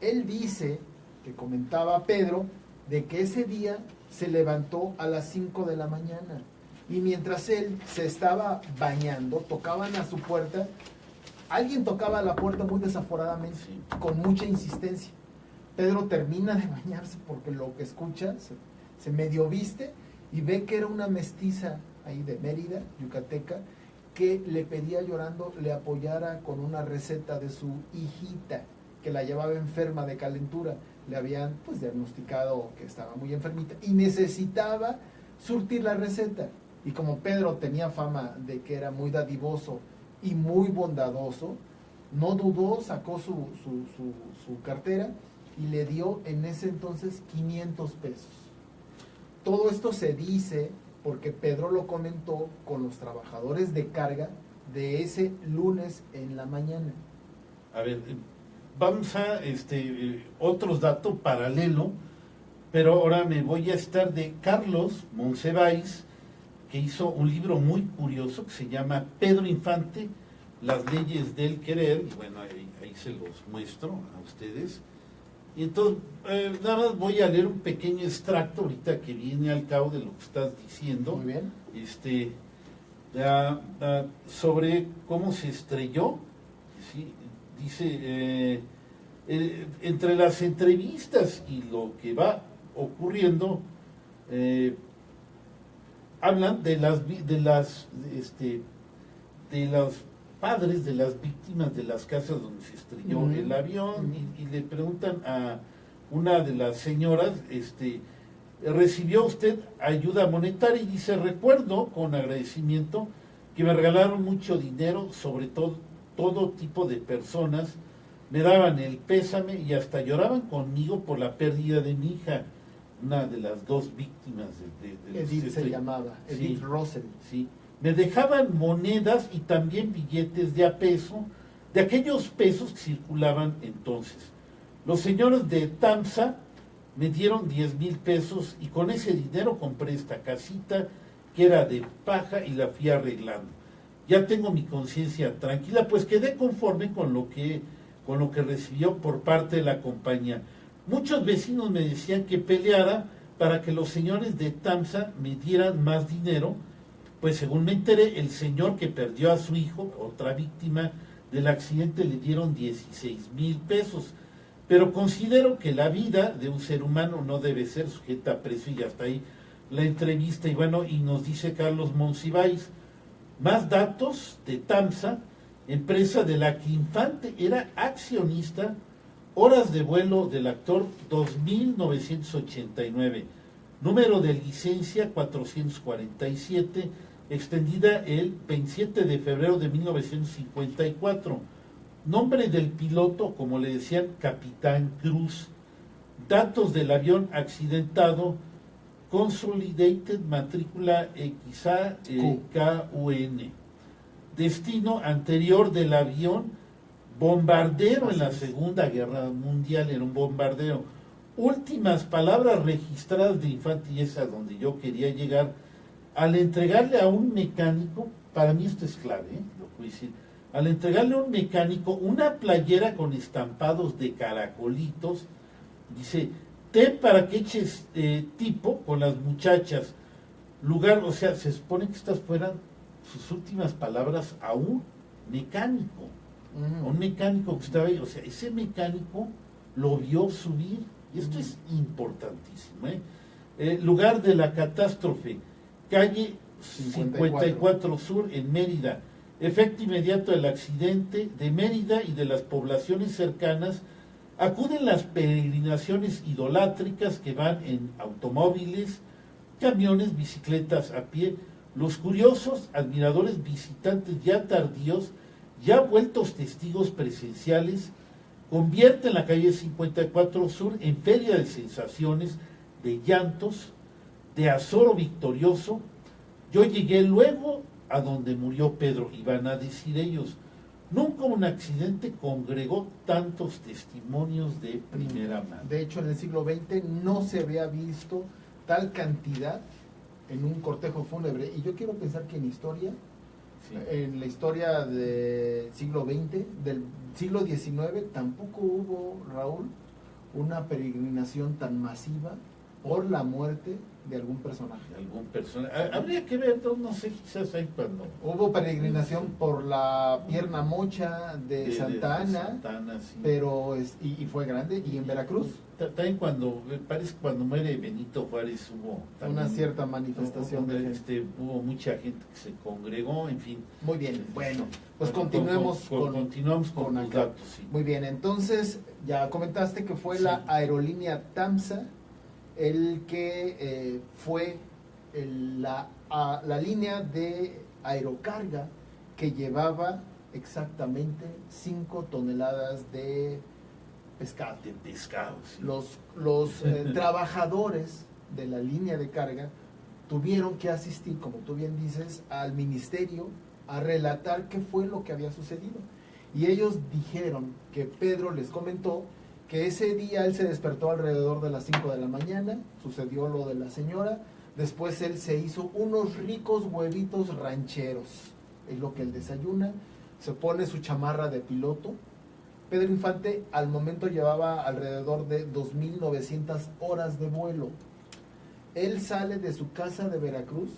Speaker 3: Él dice, que comentaba Pedro, de que ese día se levantó a las 5 de la mañana y mientras él se estaba bañando, tocaban a su puerta. Alguien tocaba la puerta muy desaforadamente, con mucha insistencia. Pedro termina de bañarse porque lo que escucha, se medio viste y ve que era una mestiza ahí de Mérida, yucateca, que le pedía llorando le apoyara con una receta de su hijita, que la llevaba enferma de calentura. Le habían pues diagnosticado que estaba muy enfermita y necesitaba surtir la receta. Y como Pedro tenía fama de que era muy dadivoso y muy bondadoso, no dudó, sacó su cartera y le dio en ese entonces 500 pesos. Todo esto se dice porque Pedro lo comentó con los trabajadores de carga de ese lunes en la mañana.
Speaker 1: A ver, vamos a otros datos paralelo, pero ahora me voy a estar de Carlos Monsiváis, que hizo un libro muy curioso que se llama Pedro Infante, las leyes del querer, y bueno, ahí se los muestro a ustedes. Y entonces, nada más voy a leer un pequeño extracto ahorita que viene al cabo de lo que estás diciendo.
Speaker 3: Muy bien.
Speaker 1: Sobre cómo se estrelló. ¿Sí? Dice, entre las entrevistas y lo que va ocurriendo, hablan de los padres de las víctimas de las casas donde se estrelló el avión y le preguntan a una de las señoras, recibió usted ayuda monetaria y dice, recuerdo con agradecimiento que me regalaron mucho dinero, sobre todo tipo de personas, me daban el pésame y hasta lloraban conmigo por la pérdida de mi hija, una de las dos víctimas de
Speaker 3: Edith se llamaba, Edith
Speaker 1: sí,
Speaker 3: Russell.
Speaker 1: sí. Me dejaban monedas y también billetes de a peso, de aquellos pesos que circulaban entonces. Los señores de Tamsa me dieron 10,000 pesos y con ese dinero compré esta casita que era de paja y la fui arreglando. Ya tengo mi conciencia tranquila, pues quedé conforme con lo que recibió por parte de la compañía. Muchos vecinos me decían que peleara para que los señores de Tamsa me dieran más dinero, pues según me enteré, el señor que perdió a su hijo, otra víctima del accidente, le dieron 16,000 pesos. Pero considero que la vida de un ser humano no debe ser sujeta a precio, y hasta ahí la entrevista. Y bueno, y nos dice Carlos Monsiváis, más datos de Tamsa, empresa de la que Infante era accionista, horas de vuelo del actor 2.989, número de licencia 447, extendida el 27 de febrero de 1954. Nombre del piloto, como le decían, Capitán Cruz. Datos del avión accidentado, Consolidated matrícula XAKUN. Destino anterior del avión, bombardero en la Segunda Guerra Mundial, era un bombardero. Últimas palabras registradas de Infante, y es a donde yo quería llegar, al entregarle a un mecánico, para mí esto es clave, lo que voy a decir, al entregarle a un mecánico una playera con estampados de caracolitos, dice, ten para que eches tipo con las muchachas, lugar, o sea, se supone que estas fueran sus últimas palabras a un mecánico, que estaba ahí, o sea, ese mecánico lo vio subir, y esto es importantísimo, lugar de la catástrofe, calle 54 Sur en Mérida. Efecto inmediato del accidente de Mérida y de las poblaciones cercanas, acuden las peregrinaciones idolátricas que van en automóviles, camiones, bicicletas a pie, los curiosos, admiradores, visitantes ya tardíos, ya vueltos testigos presenciales, convierten la calle 54 Sur en feria de sensaciones, de llantos, de azoro victorioso. Yo llegué luego a donde murió Pedro, y van a decir ellos, nunca un accidente congregó tantos testimonios de primera mano.
Speaker 3: De hecho, en el siglo XX no se había visto tal cantidad en un cortejo fúnebre, y yo quiero pensar que en la historia del siglo XX, del siglo XIX, tampoco hubo, Raúl, una peregrinación tan masiva por la muerte de algún personaje.
Speaker 1: Habría que ver, no sé, quizás hay cuando...
Speaker 3: Hubo peregrinación por la pierna mocha de Santa Ana,
Speaker 1: sí.
Speaker 3: Pero y fue grande, y en Veracruz.
Speaker 1: También parece que cuando muere Benito Juárez hubo también,
Speaker 3: una cierta manifestación de gente.
Speaker 1: Hubo mucha gente que se congregó, en fin.
Speaker 3: Muy bien, bueno, pues continuemos
Speaker 1: con los datos. Sí.
Speaker 3: Muy bien, entonces ya comentaste que fue la aerolínea Tamsa el que fue la línea de aerocarga que llevaba exactamente 5 toneladas de pescado.
Speaker 1: Sí.
Speaker 3: Los trabajadores de la línea de carga tuvieron que asistir, como tú bien dices, al ministerio a relatar qué fue lo que había sucedido. Y ellos dijeron que Pedro les comentó que ese día él se despertó alrededor de las 5 de la mañana, sucedió lo de la señora, después él se hizo unos ricos huevitos rancheros, es lo que él desayuna, se pone su chamarra de piloto. Pedro Infante al momento llevaba alrededor de 2.900 horas de vuelo. Él sale de su casa de Veracruz,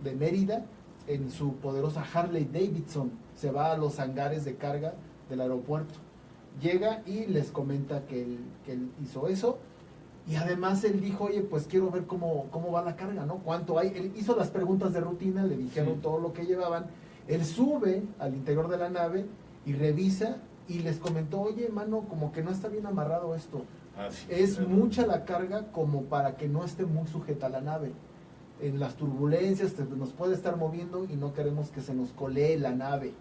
Speaker 3: de Mérida, en su poderosa Harley Davidson, se va a los hangares de carga del aeropuerto. Llega y les comenta que él hizo eso, y además él dijo, oye, pues quiero ver cómo va la carga, ¿no? ¿Cuánto hay? Él hizo las preguntas de rutina, le dijeron todo lo que llevaban, él sube al interior de la nave y revisa, y les comentó, oye, mano, como que no está bien amarrado esto,
Speaker 1: Sí,
Speaker 3: Es
Speaker 1: claro.
Speaker 3: mucha la carga como para que no esté muy sujeta a la nave. En las turbulencias nos puede estar moviendo y no queremos que se nos colee la nave.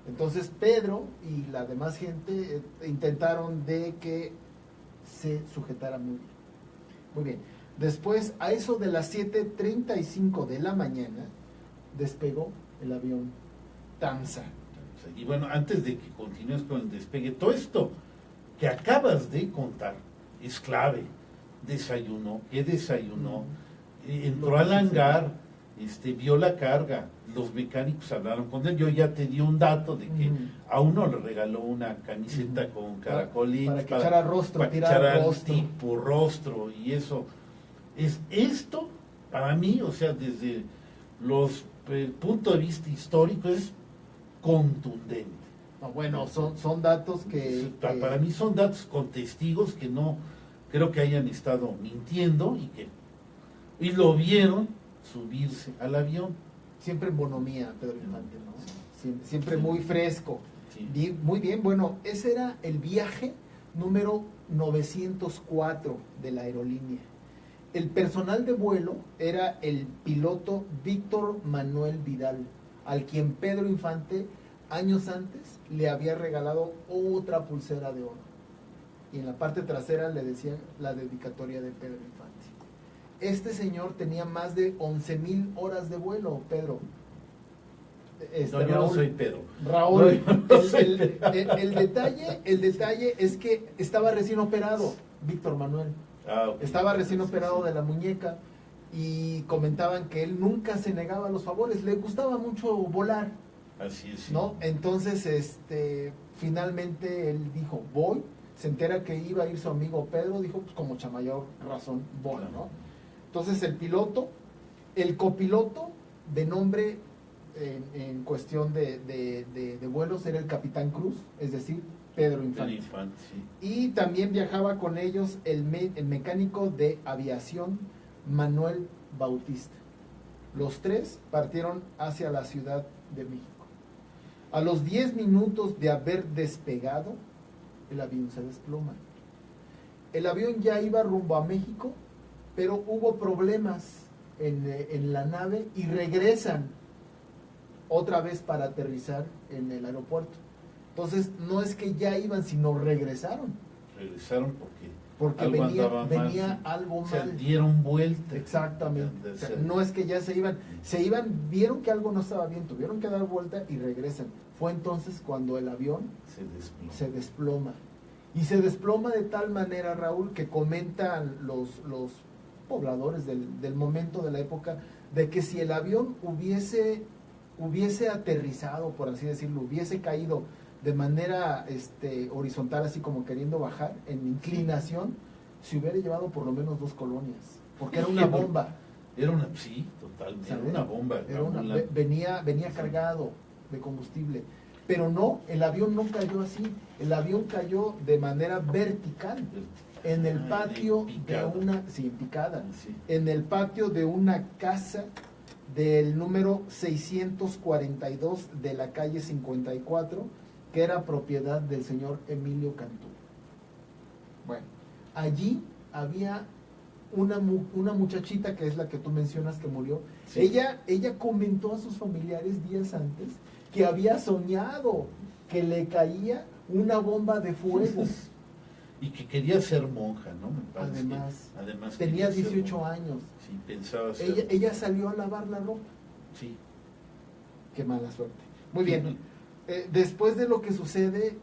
Speaker 3: Entonces Pedro y la demás gente intentaron de que se sujetara muy bien. Muy bien. Después, a eso de las 7:35 de la mañana, despegó el avión Tamsa.
Speaker 1: Y bueno, antes de que continúes con el despegue, todo esto que acabas de contar es clave. Desayunó, ¿qué desayunó? Entró al hangar, vio la carga, los mecánicos hablaron con él. Yo ya te di un dato de que a uno le regaló una camiseta con caracolín
Speaker 3: para que echara rostro,
Speaker 1: para que
Speaker 3: tirara
Speaker 1: echara
Speaker 3: rostro.
Speaker 1: tipo rostro, y eso es esto para mí, o sea, desde los punto de vista histórico es contundente.
Speaker 3: No, bueno, son datos que
Speaker 1: Para mí son datos con testigos que no creo que hayan estado mintiendo y lo vieron subirse al avión.
Speaker 3: siempre en bonomía, Pedro Infante, ¿no? Siempre
Speaker 1: Sí.
Speaker 3: muy fresco.
Speaker 1: Sí.
Speaker 3: Muy bien, bueno, ese era el viaje número 904 de la aerolínea. El personal de vuelo era el piloto Víctor Manuel Vidal, al quien Pedro Infante años antes le había regalado otra pulsera de oro. Y en la parte trasera le decía la dedicatoria de Pedro Infante. Este señor tenía más de 11,000 horas de vuelo, Pedro.
Speaker 1: No, yo no soy Pedro.
Speaker 3: Raúl,
Speaker 1: No, yo no soy Pedro.
Speaker 3: el detalle es que estaba recién operado, Víctor Manuel.
Speaker 1: Ok.
Speaker 3: Estaba recién
Speaker 1: Sí,
Speaker 3: operado
Speaker 1: sí.
Speaker 3: de la muñeca y comentaban que él nunca se negaba a los favores, le gustaba mucho volar,
Speaker 1: Así es. Sí.
Speaker 3: ¿no? Entonces, finalmente él dijo, voy, se entera que iba a ir su amigo Pedro, dijo, pues como chamayor razón, voy, ¿no? Entonces el copiloto de nombre en cuestión de vuelos era el Capitán Cruz, es decir, Pedro Infante.
Speaker 1: Pedro Infante, sí.
Speaker 3: Y también viajaba con ellos el mecánico de aviación Manuel Bautista. Los tres partieron hacia la Ciudad de México. A los 10 minutos de haber despegado, el avión se desploma. El avión ya iba rumbo a México, pero hubo problemas en la nave y regresan otra vez para aterrizar en el aeropuerto. Entonces, no es que ya iban, sino regresaron.
Speaker 1: Regresaron porque
Speaker 3: Porque
Speaker 1: algo andaba mal,
Speaker 3: venía
Speaker 1: sí.
Speaker 3: algo
Speaker 1: O sea,
Speaker 3: mal.
Speaker 1: dieron vuelta.
Speaker 3: Exactamente. O sea,
Speaker 1: De-
Speaker 3: no es que ya se iban, vieron que algo no estaba bien, tuvieron que dar vuelta y regresan. Fue entonces cuando el avión
Speaker 1: Se desplomó.
Speaker 3: se desploma. Y se desploma de tal manera, Raúl, que comentan los pobladores del momento de la época, de que si el avión hubiese aterrizado, por así decirlo, hubiese caído de manera horizontal, así como queriendo bajar, en inclinación, se hubiera llevado por lo menos 2 colonias, porque era una bomba.
Speaker 1: Sí, totalmente.
Speaker 3: ¿Sabes?
Speaker 1: Era una bomba.
Speaker 3: Era una-
Speaker 1: Raúl.
Speaker 3: venía cargado de combustible. Pero no, el avión no cayó así, el avión cayó de manera vertical, en el patio de
Speaker 1: Picada.
Speaker 3: en picada,
Speaker 1: Sí.
Speaker 3: en el patio de una casa del número 642 de la calle 54, que era propiedad del señor Emilio Cantú. Bueno, allí había una muchachita que es la que tú mencionas que murió.
Speaker 1: Sí.
Speaker 3: Ella comentó a sus familiares días antes que había soñado que le caía una bomba de fuego.
Speaker 1: Y que quería ser monja, ¿no? Me parece.
Speaker 3: Además,
Speaker 1: quería
Speaker 3: tenía
Speaker 1: ser
Speaker 3: 18
Speaker 1: monja.
Speaker 3: años.
Speaker 1: Sí, pensaba ser.
Speaker 3: Ella salió a lavar la ropa.
Speaker 1: Sí.
Speaker 3: Qué mala suerte. Muy bien. Después de lo que sucede,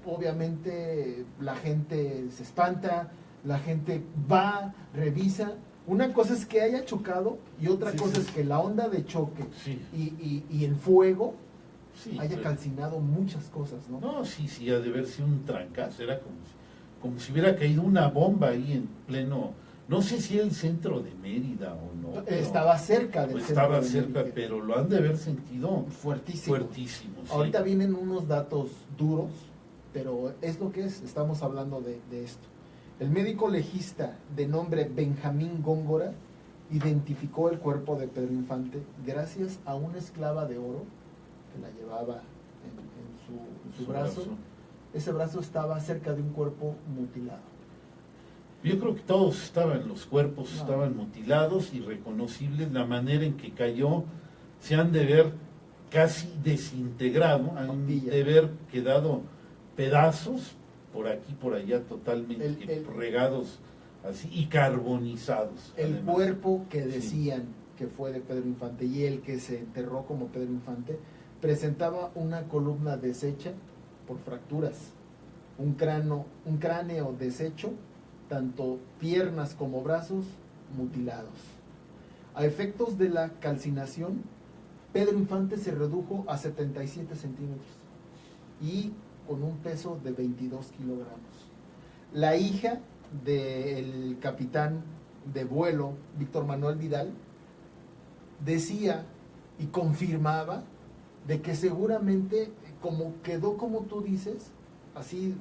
Speaker 3: obviamente la gente se espanta, la gente va, revisa. Una cosa es que haya chocado y otra
Speaker 1: Sí,
Speaker 3: cosa
Speaker 1: sí.
Speaker 3: es que la onda de choque
Speaker 1: Sí.
Speaker 3: y el fuego
Speaker 1: Sí,
Speaker 3: haya
Speaker 1: pero-
Speaker 3: calcinado muchas cosas, ¿no?
Speaker 1: No, sí, ha de haber sido un trancazo. Era como si hubiera caído una bomba ahí en pleno. No sé si era el centro de Mérida o no. pero-
Speaker 3: Estaba cerca del
Speaker 1: o
Speaker 3: centro
Speaker 1: estaba
Speaker 3: de
Speaker 1: cerca,
Speaker 3: Mérida.
Speaker 1: pero lo han de haber sentido
Speaker 3: Fuertísimo.
Speaker 1: fuertísimo. Sí.
Speaker 3: Ahorita vienen unos datos duros, pero es lo que es, estamos hablando de esto. El médico legista de nombre Benjamín Góngora identificó el cuerpo de Pedro Infante gracias a una esclava de oro que la llevaba en su brazo. Ese brazo estaba cerca de un cuerpo mutilado.
Speaker 1: Yo creo que todos estaban, los cuerpos
Speaker 3: No.
Speaker 1: estaban mutilados, irreconocibles, la manera en que cayó, se han de ver casi desintegrado, han
Speaker 3: Papilla.
Speaker 1: de haber quedado pedazos por aquí, por allá, totalmente
Speaker 3: El-
Speaker 1: regados así y carbonizados.
Speaker 3: El
Speaker 1: además.
Speaker 3: cuerpo que
Speaker 1: Sí.
Speaker 3: decían que fue de Pedro Infante y el que se enterró como Pedro Infante presentaba una columna deshecha por fracturas, un cráneo deshecho, tanto piernas como brazos mutilados. A efectos de la calcinación, Pedro Infante se redujo a 77 centímetros y con un peso de 22 kilogramos. La hija del capitán de vuelo, Víctor Manuel Vidal, decía y confirmaba de que seguramente, como quedó como tú dices, así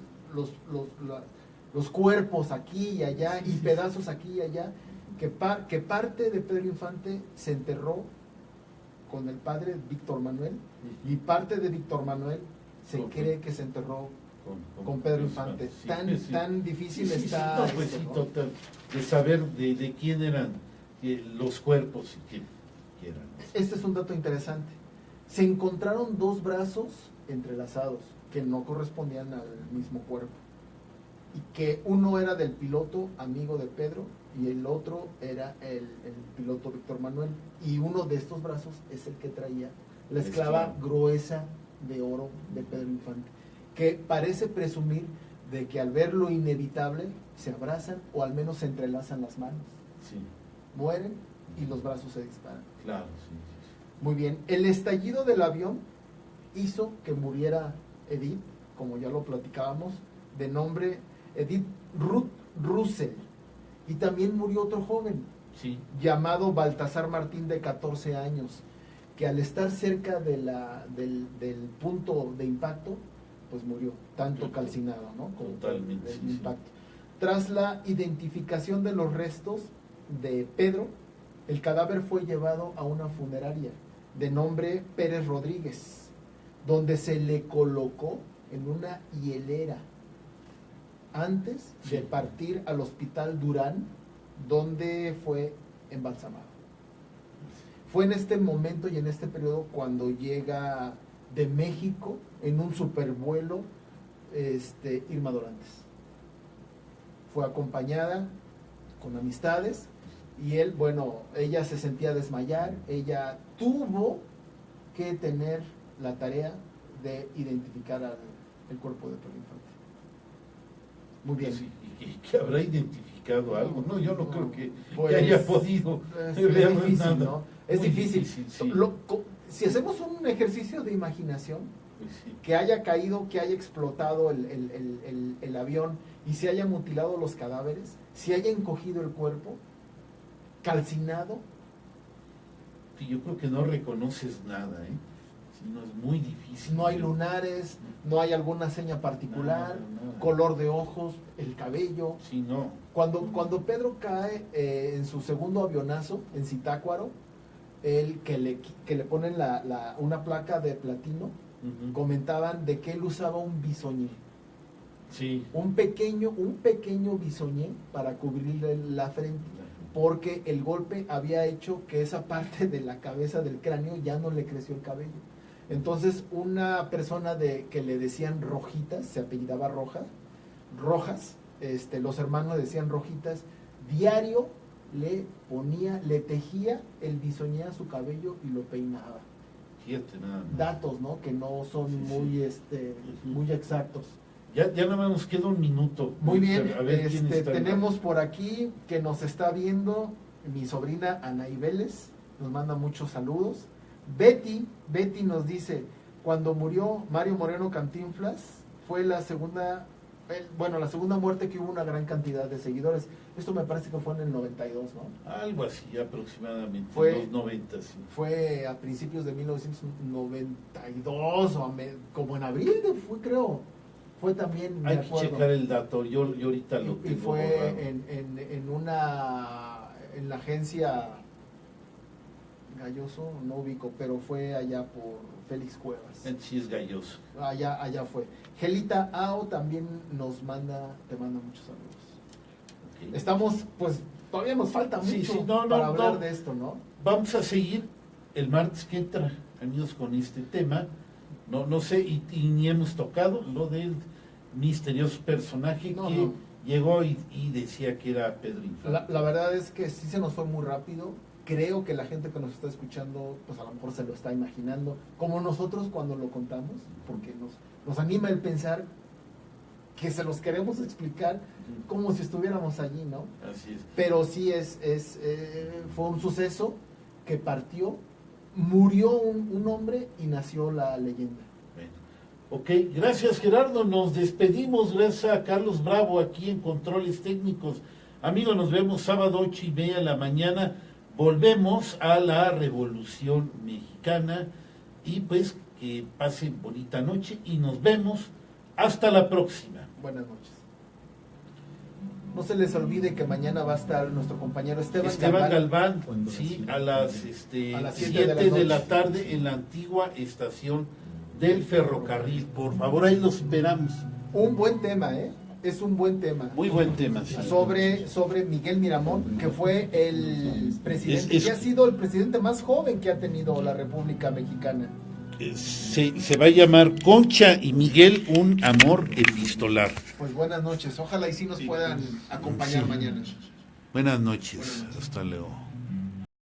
Speaker 3: los cuerpos aquí y allá y pedazos aquí y allá, que parte de Pedro Infante se enterró con el padre Víctor Manuel y parte de Víctor Manuel se
Speaker 1: Con-
Speaker 3: cree que se enterró
Speaker 1: con
Speaker 3: con Pedro Infante.
Speaker 1: Sí,
Speaker 3: Tan,
Speaker 1: pues sí.
Speaker 3: tan difícil
Speaker 1: Sí, sí,
Speaker 3: está
Speaker 1: sí, no, pues
Speaker 3: esto,
Speaker 1: sí,
Speaker 3: ¿no?
Speaker 1: total, de saber de quién eran los cuerpos y quién eran.
Speaker 3: Este es un dato interesante. Se encontraron dos brazos entrelazados que no correspondían al mismo cuerpo. Y que uno era del piloto amigo de Pedro y el otro era el piloto Víctor Manuel. Y uno de estos brazos es el que traía la esclava gruesa de oro de Pedro Infante, que parece presumir de que al ver lo inevitable se abrazan o al menos se entrelazan las manos.
Speaker 1: Sí,
Speaker 3: Mueren y los brazos se disparan.
Speaker 1: claro, sí, sí,
Speaker 3: Muy bien, el estallido del avión hizo que muriera Edith, como ya lo platicábamos, de nombre Edith Ruth Russell. Y también murió otro joven,
Speaker 1: sí.
Speaker 3: llamado Baltasar Martín, de 14 años, que al estar cerca de del punto de impacto, pues murió, tanto calcinado, ¿no? Como
Speaker 1: Totalmente,
Speaker 3: del
Speaker 1: sí, sí.
Speaker 3: impacto. Tras la identificación de los restos de Pedro, el cadáver fue llevado a una funeraria de nombre Pérez Rodríguez, donde se le colocó en una hielera antes de
Speaker 1: Sí.
Speaker 3: partir al hospital Durán, donde fue embalsamado. Fue en este momento y en este periodo cuando llega de México en un supervuelo Irma Dorantes. Fue acompañada con amistades y él, bueno, ella se sentía desmayar, ella tuvo que tener la tarea de identificar el cuerpo de Pedro Infante. Muy bien.
Speaker 1: Sí, y que habrá identificado algo. No, yo no,
Speaker 3: No,
Speaker 1: creo que
Speaker 3: pues,
Speaker 1: haya podido
Speaker 3: Es
Speaker 1: ver
Speaker 3: difícil,
Speaker 1: nada.
Speaker 3: ¿no? Es
Speaker 1: Muy
Speaker 3: difícil.
Speaker 1: sí.
Speaker 3: Si hacemos un ejercicio de imaginación,
Speaker 1: Pues sí.
Speaker 3: que haya caído, que haya explotado el avión y se haya mutilado los cadáveres, si haya encogido el cuerpo, calcinado,
Speaker 1: Sí, yo creo que no reconoces nada, ¿eh? Sí, no, es muy difícil.
Speaker 3: no hay lunares, no hay alguna seña particular,
Speaker 1: Nada.
Speaker 3: color de ojos, el cabello.
Speaker 1: Sí, no.
Speaker 3: Cuando Pedro cae en su segundo avionazo en Zitácuaro, él que le ponen una placa de platino,
Speaker 1: Ujú.
Speaker 3: comentaban de que él usaba un bisoñé,
Speaker 1: Sí.
Speaker 3: un pequeño bisoñé para cubrirle la frente, porque el golpe había hecho que esa parte de la cabeza del cráneo ya no le creció el cabello. Entonces una persona que le decían Rojitas, se apellidaba Rojas, los hermanos le decían Rojitas, diario le tejía el bisoñé a su cabello y lo peinaba.
Speaker 1: Fíjate nada más.
Speaker 3: Datos, ¿no? Que no son muy exactos.
Speaker 1: Ya nada más nos queda un minuto.
Speaker 3: Muy bien,
Speaker 1: A ver quién está.
Speaker 3: tenemos por aquí que nos está viendo mi sobrina Anaí Vélez, nos manda muchos saludos. Betty nos dice, cuando murió Mario Moreno Cantinflas, fue la segunda muerte que hubo una gran cantidad de seguidores. Esto me parece que fue en el 92, ¿no?
Speaker 1: Algo así aproximadamente.
Speaker 3: Fue-
Speaker 1: En los 90, sí.
Speaker 3: Fue a principios de 1992, como en abril, creo. Fue también, me
Speaker 1: Hay que
Speaker 3: acuerdo.
Speaker 1: checar el dato. Yo ahorita lo
Speaker 3: Y
Speaker 1: tengo
Speaker 3: fue
Speaker 1: borrado.
Speaker 3: en la agencia Galloso, no ubico, pero fue allá por Félix Cuevas.
Speaker 1: Sí es galloso.
Speaker 3: Allá fue. Gelita Ao también te manda muchos saludos. Estamos, pues, todavía nos falta mucho
Speaker 1: Sí, sí, no,
Speaker 3: para
Speaker 1: no,
Speaker 3: hablar
Speaker 1: no.
Speaker 3: de esto, ¿no?
Speaker 1: Vamos a seguir el martes que entra, amigos, con este tema. No sé, y ni hemos tocado lo del misterioso personaje
Speaker 3: No,
Speaker 1: que
Speaker 3: no.
Speaker 1: llegó y decía que era Pedro Infante.
Speaker 3: La verdad es que sí se nos fue muy rápido. Creo que la gente que nos está escuchando, pues a lo mejor se lo está imaginando, como nosotros cuando lo contamos, porque nos anima el pensar que se los queremos explicar como si estuviéramos allí, ¿no?
Speaker 1: Así es.
Speaker 3: Pero sí fue un suceso que partió, murió un hombre y nació la leyenda.
Speaker 1: Bueno. Ok, gracias Gerardo, nos despedimos, gracias a Carlos Bravo aquí en Controles Técnicos. Amigos, nos vemos sábado 8:30 de la mañana, volvemos a la Revolución Mexicana y pues que pasen bonita noche y nos vemos hasta la próxima.
Speaker 3: Buenas noches. No se les olvide que mañana va a estar nuestro compañero Esteban
Speaker 1: Galván,
Speaker 4: Cuando
Speaker 1: sí,
Speaker 4: las
Speaker 1: a las
Speaker 3: A las
Speaker 1: 7
Speaker 3: 7
Speaker 1: de
Speaker 3: de
Speaker 1: la
Speaker 3: la
Speaker 1: tarde en la antigua estación del ferrocarril. Por favor, ahí los esperamos.
Speaker 3: Un buen tema, ¿eh? Es un buen tema.
Speaker 1: Muy buen tema, sí.
Speaker 3: Sobre Miguel Miramón, que fue el presidente,
Speaker 1: Es-
Speaker 3: que ha sido el presidente más joven que ha tenido la República Mexicana.
Speaker 1: Se va a llamar Concha y Miguel, un amor epistolar.
Speaker 3: Pues buenas noches, ojalá y sí nos puedan acompañar
Speaker 1: Sí.
Speaker 3: mañana.
Speaker 1: Buenas noches, hasta luego.